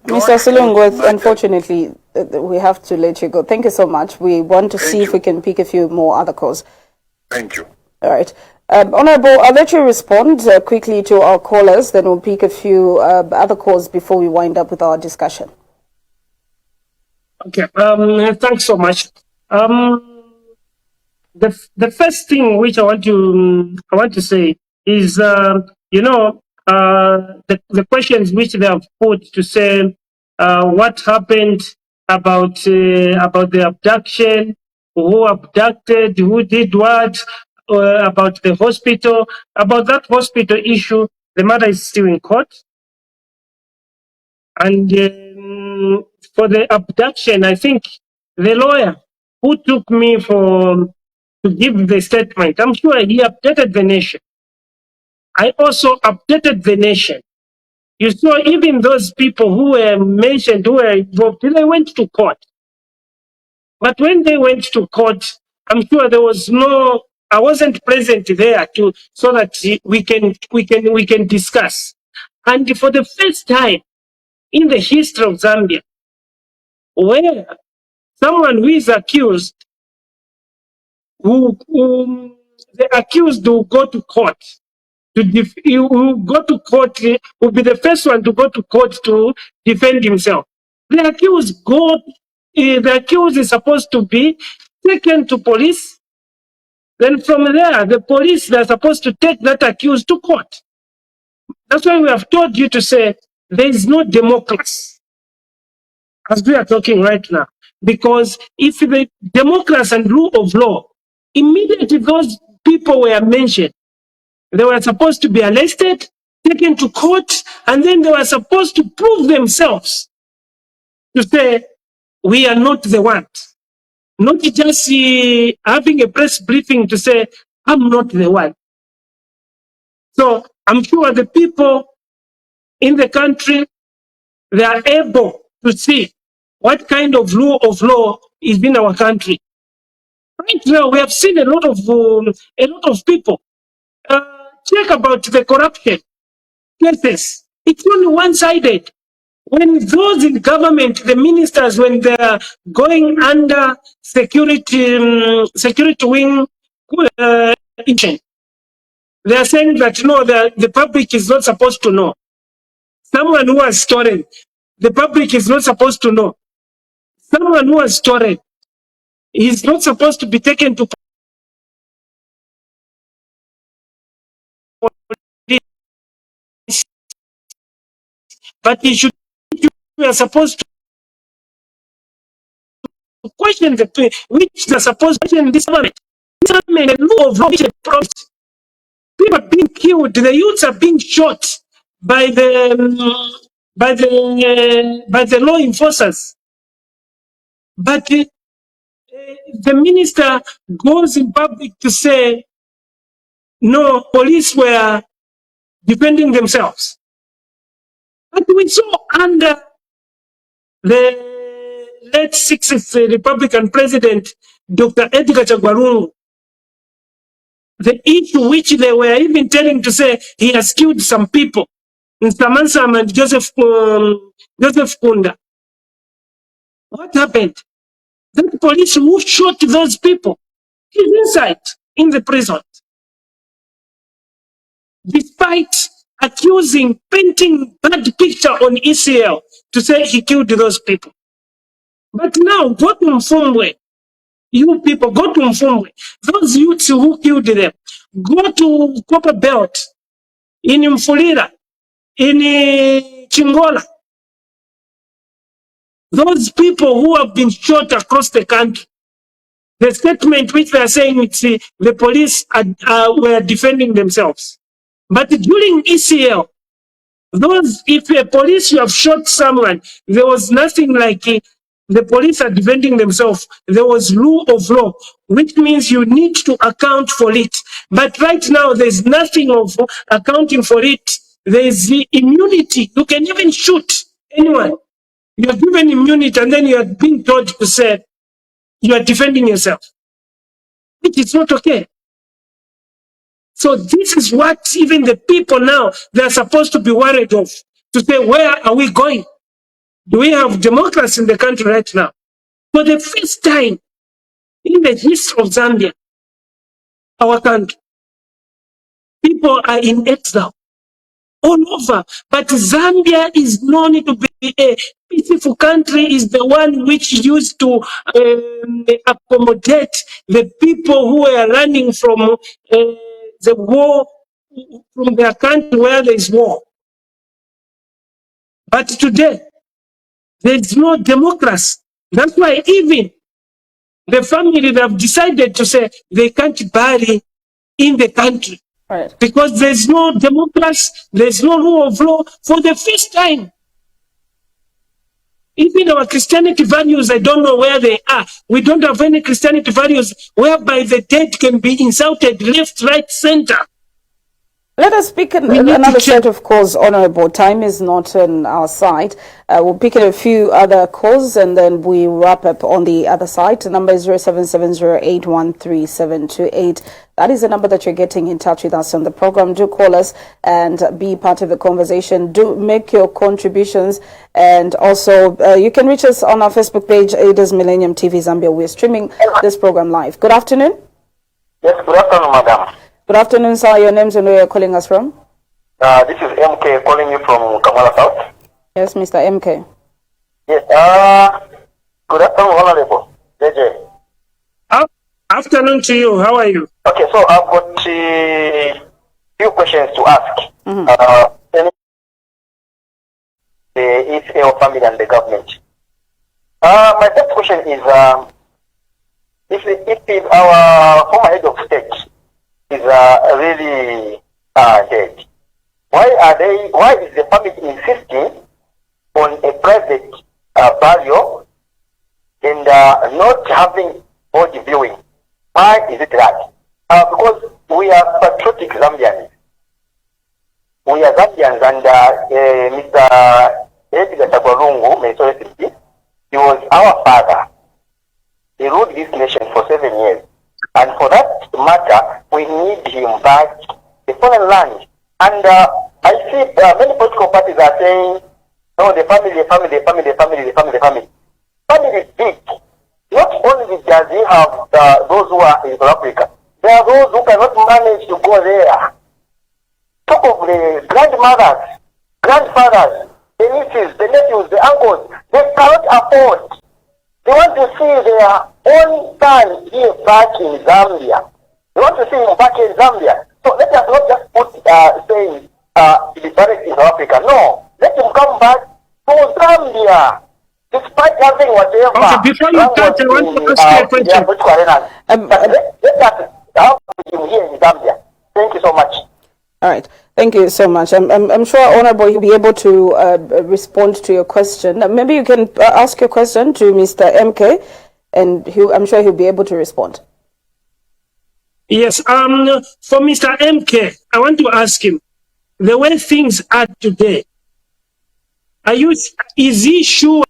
Mr. Silongwe, unfortunately, we have to let you go. Thank you so much. We want to see if we can pick a few more other calls. Thank you. All right. Honorable, I'll let you respond quickly to our callers, then we'll pick a few other calls before we wind up with our discussion. Okay. Thanks so much. The first thing which I want to say is, the questions which they have put to say what happened about the abduction, who abducted, who did what, about the hospital, about that hospital issue. The matter is still in court. And for the abduction, I think the lawyer who took me to give the statement, I'm sure he updated the nation. I also updated the nation. You saw even those people who were mentioned, who were involved, they went to court. But when they went to court, I'm sure there was I wasn't present there so that we can discuss. And for the first time in the history of Zambia, where someone who is accused, the accused will go to court. He will go to court, will be the first one to go to court to defend himself. The accused is supposed to be taken to police. Then from there, the police, they're supposed to take that accused to court. That's why we have told you to say there is no democracy as we are talking right now. Because if the democracy and rule of law, immediately those people were mentioned, they were supposed to be arrested, taken to court, and then they were supposed to prove themselves to say, we are not the ones. Not just having a press briefing to say, I'm not the one. So I'm sure the people in the country, they are able to see what kind of rule of law is in our country. Right now, we have seen a lot of people. Check about the corruption cases. It's only one-sided. When those in government, the ministers, when they're going under security wing, they are saying that no, the public is not supposed to know. Someone who has stolen, the public is not supposed to know. Someone who has stolen, He's not supposed to be taken to police, but he should. We are supposed to question the which they are supposed to question this government. This government, the law of law, which promised. People are being killed. The youths are being shot by the law enforcers. But the minister goes in public to say, no, police were defending themselves. But we saw under the late 60th Republican President, Dr. Edgar Chagwarungu, the issue which they were even telling to say he has killed some people, Samansam and Joseph Kunda. What happened? That police who shot those people is inside in the prison. Despite accusing, painting bad picture on ECL to say he killed those people. But now, go to Mfumwe. You people, go to Mfumwe. Those youths who killed them, go to Copper Belt, in Mfulira, in Chingola. Those people who have been shot across the country, the statement which they are saying it's the police were defending themselves. But during ECL, if a police you have shot someone, there was nothing like the police are defending themselves. There was rule of law, which means you need to account for it. But right now, there's nothing of accounting for it. There's the immunity. You can even shoot anyone. You are given immunity, and then you are being told to say you are defending yourself. It is not okay. So this is what even the people now, they are supposed to be worried of, to say, where are we going? Do we have democracy in the country right now? For the first time in the history of Zambia, our country, people are in exile all over. But Zambia is known to be a peaceful country, is the one which used to accommodate the people who are running from the war, from their country where there is war. But today, there is no democracy. That's why even the family have decided to say they can't bury in the country. Right. Because there's no democracy, there's no rule of law. For the first time, even our Christianity values, I don't know where they are. We don't have any Christianity values whereby the dead can be insulted left, right, center. Let us pick another set of calls, Honorable. Time is not on our side. We'll pick a few other calls and then we wrap up on the other side. The number is 0770813728. That is the number that you're getting in touch with us on the program. Do call us and be part of the conversation. Do make your contributions. And also, you can reach us on our Facebook page, Ada's Millennium TV Zambia. We're streaming this program live. Good afternoon. Yes, good afternoon, madam. Good afternoon, sir. Your names and where you're calling us from? This is MK calling you from Kamala South. Yes, Mr. MK. Yes, good afternoon, Honorable JJ. Afternoon to you. How are you? Okay, so I've got a few questions to ask. The ECL family and the government. My first question is, if our former head of state is really dead, why is the family insisting on a private burial and not having body viewing? Why is it that? Because we are patriotic Zambians. We are Zambians, and Mr. Edgar Chagwarungu, he was our father. He ruled this nation for 7 years. And for that matter, we need him back the foreign land. And I see many political parties are saying, no, the family. Family is big. Not only does he have those who are in South Africa, there are those who cannot manage to go there. Talk of the grandmothers, grandfathers, the nieces, the nephews, the uncles. They cannot afford. They want to see their own son here back in Zambia. We want to see him back in Zambia. So let us not just put saying the buried in Africa. No, let him come back to Zambia. Despite having whatever. Okay, before you start, I want to ask you a question. But let us have him here in Zambia. Thank you so much. All right. Thank you so much. I'm sure Honorable will be able to respond to your question. Maybe you can ask your question to Mr. MK, and I'm sure he'll be able to respond. Yes. For Mr. MK, I want to ask him, the way things are today, is he sure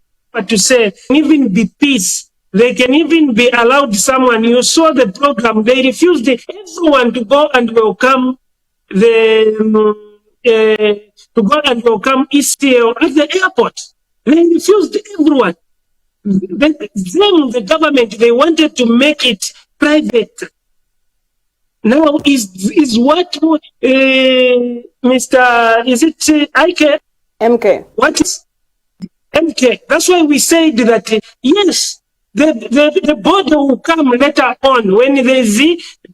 to say even be peace? They can even be allowed someone. You saw the program. They refused everyone to go and welcome to go and welcome Israel at the airport. They refused everyone. Then the government, they wanted to make it private. Now is what Mr. Is it IK? MK. What is MK? That's why we said that yes, the border will come later on when there's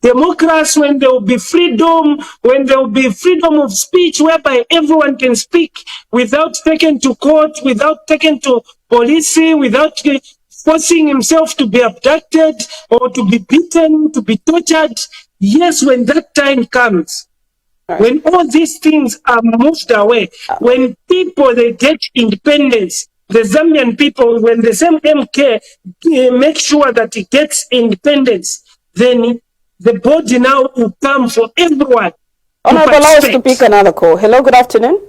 democracy, when there will be freedom, when there will be freedom of speech, whereby everyone can speak without taken to court, without taken to police, without forcing himself to be abducted or to be beaten, to be tortured. Yes, when that time comes, right. When all these things are moved away, when people, they get independence, the Zambian people, when the same MK make sure that it gets independence, then the body now will come for everyone. Honorable, allow us to pick another call. Hello, good afternoon.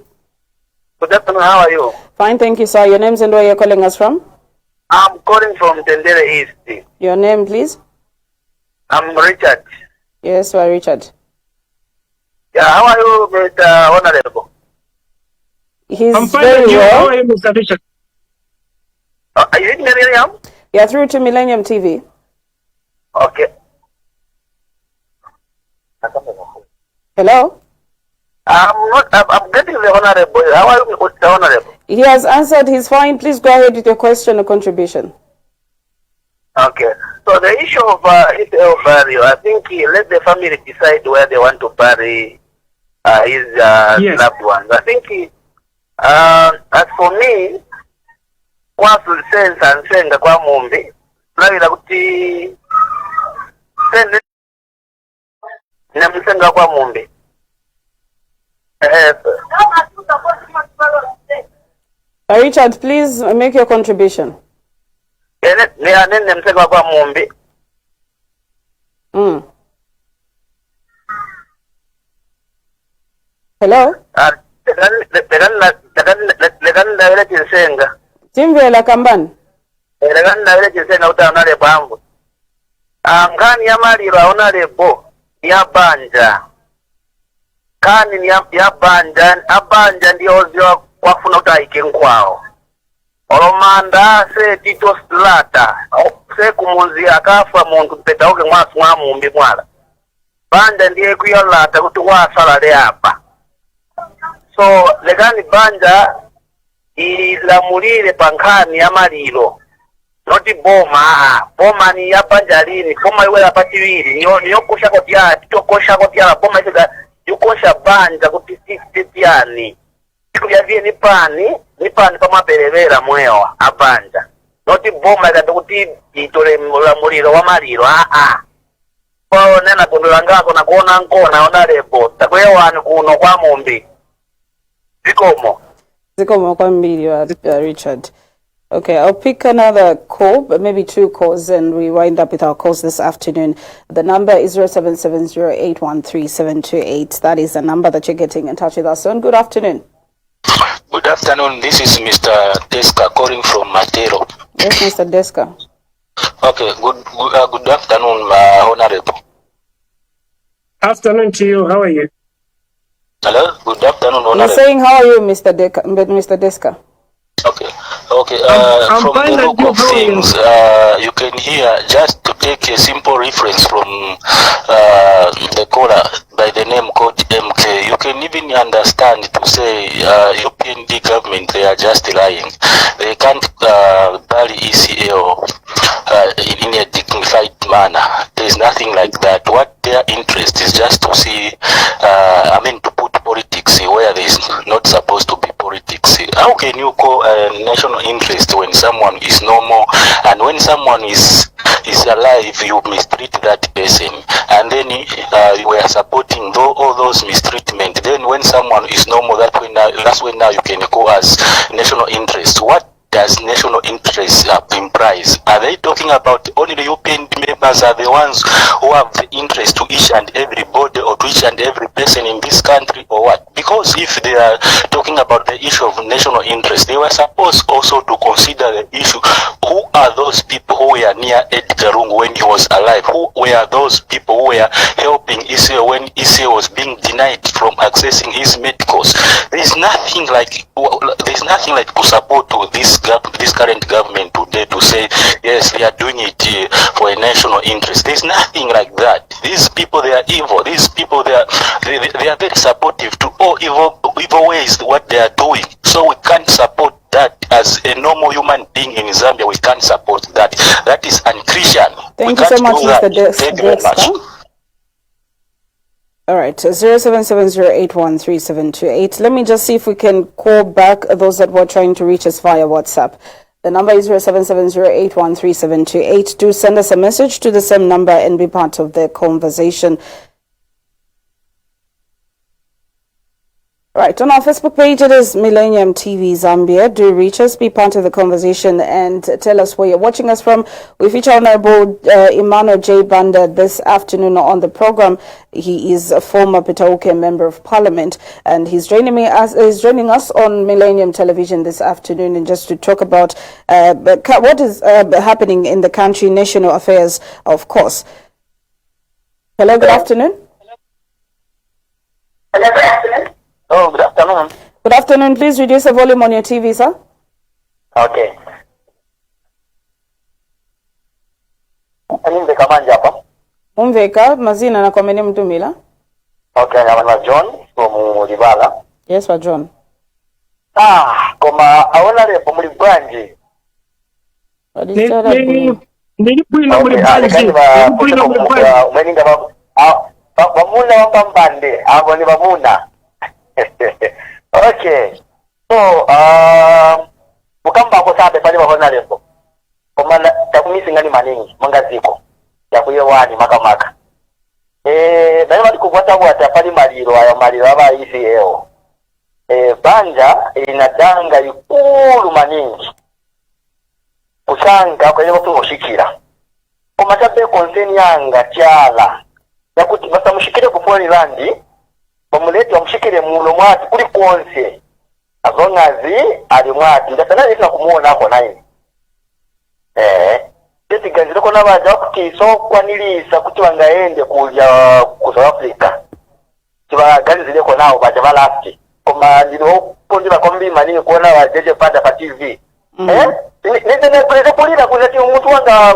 Good afternoon, how are you? Fine, thank you, sir. Your names and where you're calling us from? I'm calling from Tendere East. Your name, please? I'm Richard. Yes, sir, Richard. Yeah, how are you, Mr. Honorable? I'm fine, very well. How are you, Mr. Richard? Are you in Millennium? Yeah, through to Millennium TV. Okay. Hello? I'm getting the Honorable. How are you, Mr. Honorable? He has answered. He's fine. Please go ahead with your question or contribution. Okay. So the issue of Israel burial, I think let the family decide where they want to bury his yes. loved ones. I think as for me, once we sense and send the Kwamumbi, labda kuti send namsenga Kwamumbi. Richard, please make your contribution. Hello? Timvela Kamban. Ngani ya maliro Honorable ya Banda. Kani ya Banda, abanja ndiyo wafuna utaike nkwao. Olomanda se Tito Slata, se kumunzi akafa muntu Petauke mwasu mwamumbi mwala. Banda ndiye kuyolata kuti wasala le hapa. So legani Banda ilamulile pankani ya maliro. Noti boma, boma ni ya Banjalini, boma iwe la patiwili, niyo kusha kotia, tito kusha kotia la boma isuga, yukosha Banda kuti sisi Kuyavie nipani kama belevera mweo abanja. Noti boma ya kuti itole muliro wa maliro Kwa nena kundulangako na kuona nkona Honorable. Takwewa kuno kwa mumbi. Zikomo kwa mbili Richard. Okay, I'll pick another call, but maybe two calls, and we wind up with our calls this afternoon. The number is 0770813728. That is the number that you're getting in touch with us on. Good afternoon. Good afternoon. This is Mr. Deska calling from Matero. Yes, Mr. Deska. Okay. Good afternoon, Honorable. Afternoon to you. How are you? Hello. Good afternoon, Honorable. You're saying how are you, Mr. Deska? Okay. Okay, I'm from fine the and look you, of how are you? things, you can hear, just to take a simple reference from the caller by the name called MK, you can even understand to say UPND government, they are just lying. They can't bury ECL in a dignified manner. There's nothing like that. What their interest is just to see, to put politics where there's not supposed to be politics. How can you call a national interest when someone is normal, and when someone is alive, you mistreat that person, and then you are supporting all those mistreatment. Then when someone is normal, that's when now you can call as national interest. What does national interest implies? Are they talking about only the European members are the ones who have the interest to each and every body or to each and every person in this country, or what? Because if they are talking about the issue of national interest, they were supposed also to consider the issue, who are those people who were near Edgar Lungu when he was alive? Who were those people who were helping Israel when Israel was being denied from accessing his medicals? There's nothing like to support to this current government today to say yes, they are doing it for a national interest. There's nothing like that. These people, they are evil. These people, they are very supportive to all evil ways what they are doing. So we can't support that as a normal human being in Zambia. We can't support that. That is unchristian. Thank you so much, Mr. Thank you very much. All right, 0770813728. Let me just see if we can call back those that were trying to reach us via WhatsApp. The number is 0770813728. Do send us a message to the same number and be part of the conversation. Right, on our Facebook page, it is Millennium TV Zambia. Do reach us, be part of the conversation, and tell us where you're watching us from. We feature Honorable Emmannuel J. Banda this afternoon on the program. He is a former Petauke Member of Parliament, and he's joining us on Millennium Television this afternoon, and just to talk about what is happening in the country, national affairs, of course. Hello, good afternoon. Hello, good afternoon. Oh, good afternoon. Good afternoon. Please reduce the volume on your TV, sir. Okay. Nimveka manje hapa. Umveka mazina na komeni mtumila. Okay, I'm John from Libala. Yes, for John. Koma aona lepo muli bwanji. Nilipwina muli bwanji. Umeninga bamuna wapambande. Abo ni bamuna. Okay. So, mukamba ko sabe pali bahona lepo. Komana takumisi ngani maningi mangaziko. Ya kuyewani makamaka. Bali bali kukwata pali maliro ayo maliro aba ECL. Banda inadanga ikulu maningi. Kusanga kwa hiyo tumoshikira. Komatabe konseni yanga chala. Yakuti basamushikire kufoni landi. Bamuleti bamushikire mulo mwati kuli konse. Azongazi ali mwati ndasana lisa kumuona ako naye. Tete ganjiro kona baje kutiso kwanilisa kuti wangaende kuja ku South Africa. Tiba ganjiro kona baje balafti. Koma ndino pondi bakombi mani kuona wajeje pada pa TV. Nende kuleta kulira kunati umuntu wanga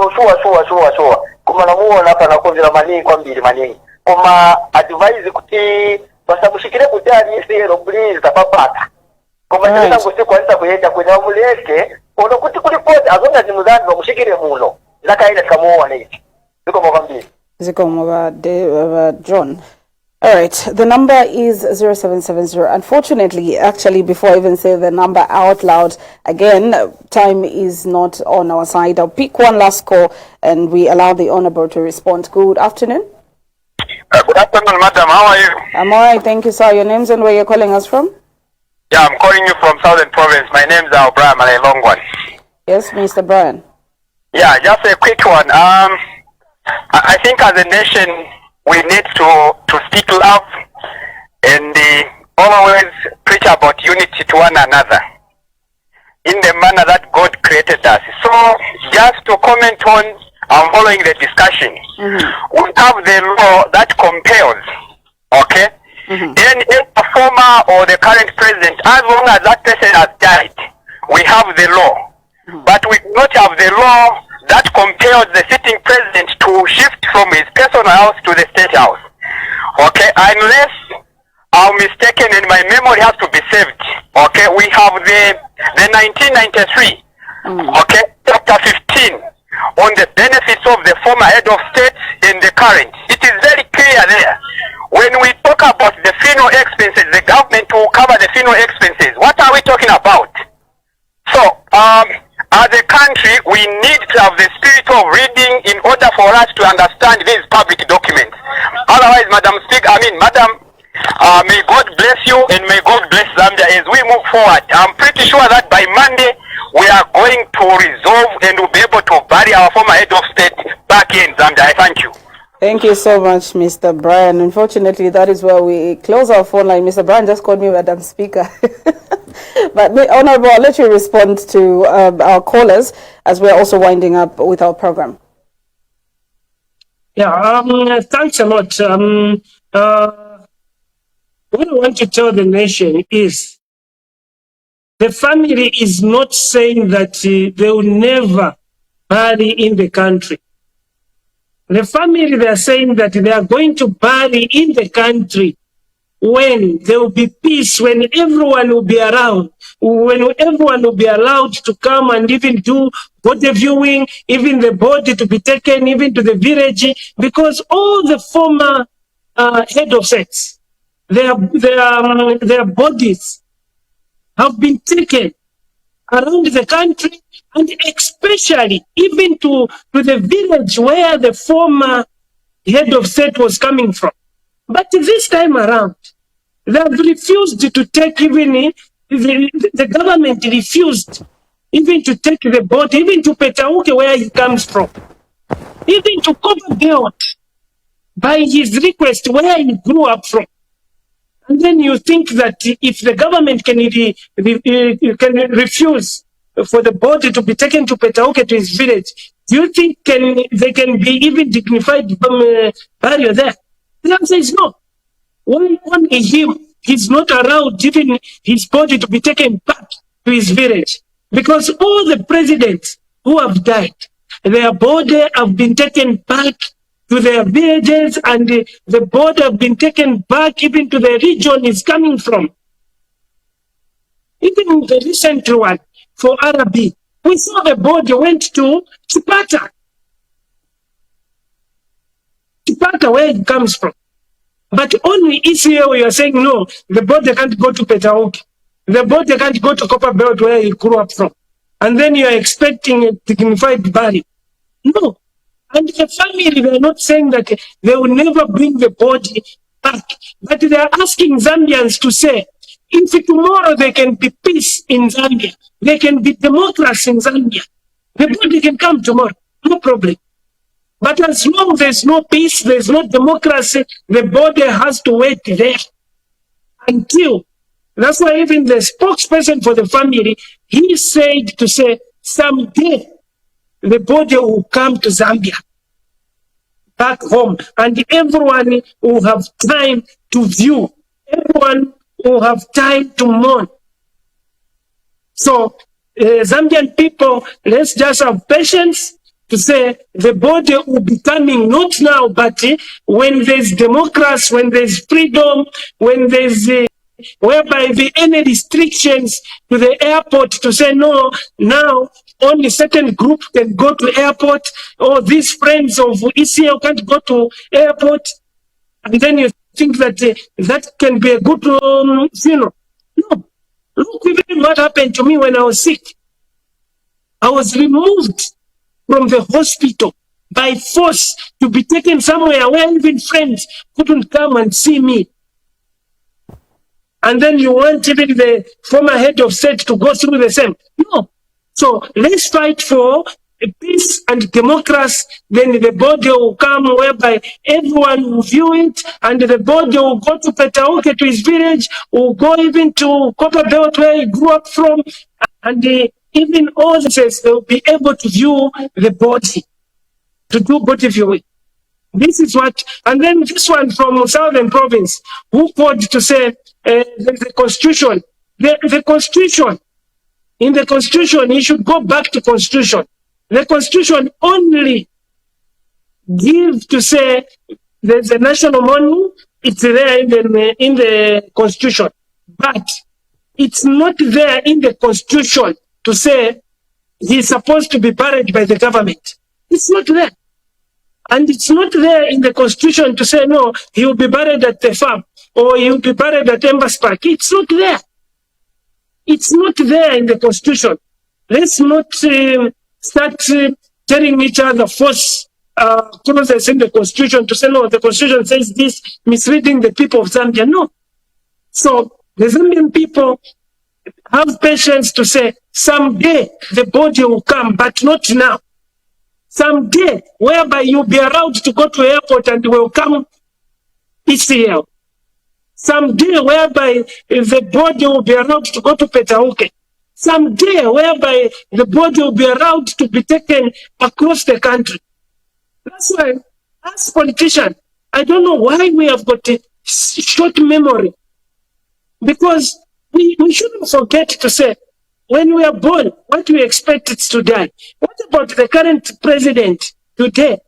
shuwa. Kuma namuona hapa nakonjira mani kwa mbili mani. Koma advise kuti basamushikire kutari isero please tapapata. Koma ndina ngusi kwanza kuyenda kwenye muleke ono kuti kulipoti azonga zimuzani bamushikire muno. Zakaida kamuona hichi. Ziko mwambie. Ziko John. All right, the number is 0770. Unfortunately, actually, before I even say the number out loud, again, time is not on our side. I'll pick one last call and we allow the Honorable to respond. Good afternoon. Good afternoon, madam. How are you? I'm all right, thank you, sir. Your names and where you're calling us from? Yeah, I'm calling you from Southern Province. My name is Brian, and a long one. Yes, Mr. Brian. Yeah, just a quick one. I think as a nation, we need to speak love and always preach about unity to one another in the manner that God created us. So, just to comment on, I'm following the discussion. We have the law that compels, okay? Then if the former or the current president, as long as that person has died, we have the law but we do not have the law that compels the sitting president to shift from his personal house to the state house. Okay, unless I'm mistaken and my memory has to be saved. Okay, we have the 1993, okay, chapter 15 on the benefits of the former head of state and the current. It is very clear there. When we talk about the funeral expenses, the government will cover the funeral expenses. What are we talking about? So, as a country, we need to have the spirit of reading in order for us to understand these public documents. Otherwise, Madam, may God bless you and may God bless Zambia as we move forward. I'm pretty sure that by Monday, we are going to resolve and will be able to bury our former head of state back in Zambia. I thank you. Thank you so much, Mr. Brian. Unfortunately, that is where we close our phone line. Mr. Brian just called me Madam Speaker. But, Honorable, I'll let you respond to our callers as we're also winding up with our program. Yeah, thanks a lot. What I want to tell the nation is the family is not saying that they will never bury in the country. The family, they are saying that they are going to bury in the country when there will be peace, when everyone will be around, when everyone will be allowed to come and even do body viewing, even the body to be taken even to the village, because all the former head of states, their bodies have been taken around the country, and especially even to the village where the former head of state was coming from. But this time around, they have refused to take even, the government refused even to take the body, even to Petauke where he comes from, even to cover Belt by his request where he grew up from. And then you think that if the government can refuse for the body to be taken to Petauke, to his village, do you think they can be even dignified burial there? The answer is no. Why only him? He's not allowed even his body to be taken back to his village. Because all the presidents who have died, their body have been taken back to their villages, and the body have been taken back even to the region he's coming from. Even the recent one for Arabi, we saw the body went to Chipata, where it comes from. But only Israel, you are saying, no, the body can't go to Petauke. The body can't go to Copper Belt where he grew up from. And then you are expecting a dignified burial. No. And the family, they are not saying that they will never bring the body back. But they are asking Zambians to say, if tomorrow there can be peace in Zambia, there can be democracy in Zambia, the body can come tomorrow, no problem. But as long as there's no peace, there's no democracy, the body has to wait there until. That's why even the spokesperson for the family, he said to say, someday the body will come to Zambia, back home, and everyone will have time to view. Everyone will have time to mourn. So, Zambian people, let's just have patience to say the body will be coming, not now, but when there's democracy, when there's freedom, when there's whereby the any restrictions to the airport to say no, now only certain group can go to airport, or these friends of ECL can't go to airport, and then you think that that can be a good funeral. No. Look even what happened to me when I was sick. I was removed from the hospital by force to be taken somewhere where even friends couldn't come and see me. And then you want even the former head of state to go through the same. No. So let's fight for peace and democracy. Then the body will come whereby everyone will view it, and the body will go to Petauke, to his village, will go even to Copper Belt where he grew up from, and even all this, they will be able to view the body, to do body viewing. This is what, and then this one from Southern Province, who called to say the Constitution. The Constitution in the constitution, you should go back to constitution. The constitution only give to say there's a national mourning, it's there in the constitution. But it's not there in the constitution to say he's supposed to be buried by the government. It's not there. And it's not there in the constitution to say, no, he will be buried at the farm or he will be buried at Embassy Park. It's not there. It's not there in the constitution. Let's not start telling each other false clauses in the constitution to say, no, the constitution says this, misleading the people of Zambia. No. So the Zambian people have patience to say, someday the body will come, but not now. Someday, whereby you'll be allowed to go to airport and welcome ECL. Someday, whereby the body will be allowed to go to Petauke. Someday, whereby the body will be allowed to be taken across the country. That's why, as politicians, I don't know why we have got a short memory. Because we shouldn't forget to say, when we are born, what we expect is to die. What about the current president today?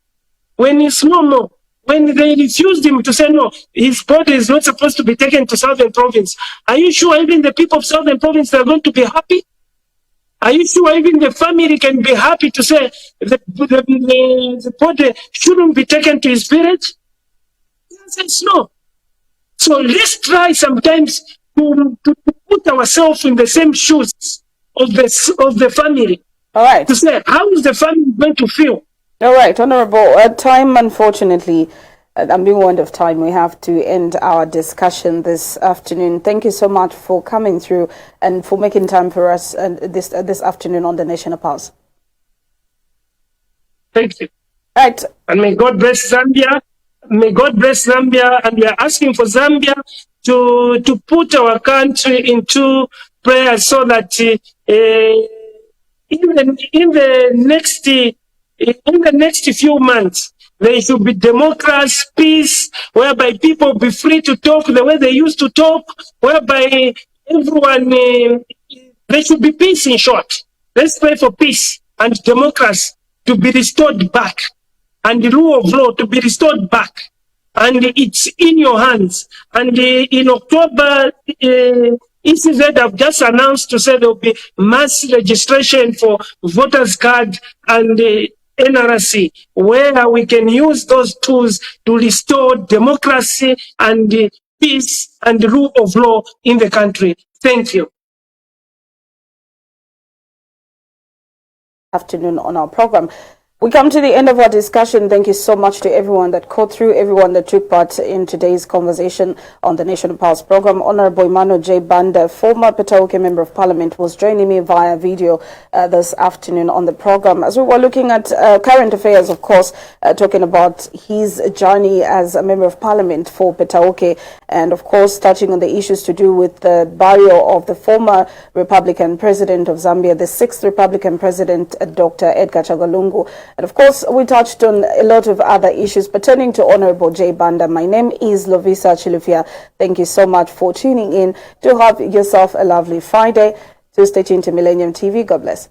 When he's no more, when they refused him to say no, his body is not supposed to be taken to Southern Province. Are you sure even the people of Southern Province are going to be happy? Are you sure even the family can be happy to say the body shouldn't be taken to his village? The answer is no. So let's try sometimes to put ourselves in the same shoes of the family. All right. To say, how is the family going to feel? All right, Honorable. Time, unfortunately, I'm being warned of time. We have to end our discussion this afternoon. Thank you so much for coming through and for making time for us this afternoon on the Nation of Pulse. Thank you. All right. And may God bless Zambia. May God bless Zambia. And we are asking for Zambia to put our country into prayer so that in the next few months, there should be democracy, peace, whereby people be free to talk the way they used to talk, whereby everyone, there should be peace in short. Let's pray for peace and democracy to be restored back, and the rule of law to be restored back. And it's in your hands. And in October, ECZ have just announced to say there will be mass registration for voters card and NRC, where we can use those tools to restore democracy and peace and the rule of law in the country. Thank you. Afternoon on our program. We come to the end of our discussion. Thank you so much to everyone that called through, everyone that took part in today's conversation on the Nation of Pulse program. Honorable Emmannuel Banda, former Petauke Member of Parliament, was joining me via video this afternoon on the program. As we were looking at current affairs, of course, talking about his journey as a Member of Parliament for Petauke, and of course, touching on the issues to do with the burial of the former Republican President of Zambia, the 6th Republican President, Dr. Edgar Chagalungu. And of course, we touched on a lot of other issues pertaining to Honorable Banda. My name is Lovisa Chilufia. Thank you so much for tuning in. Do have yourself a lovely Friday. To stay tuned to Millennium TV. God bless.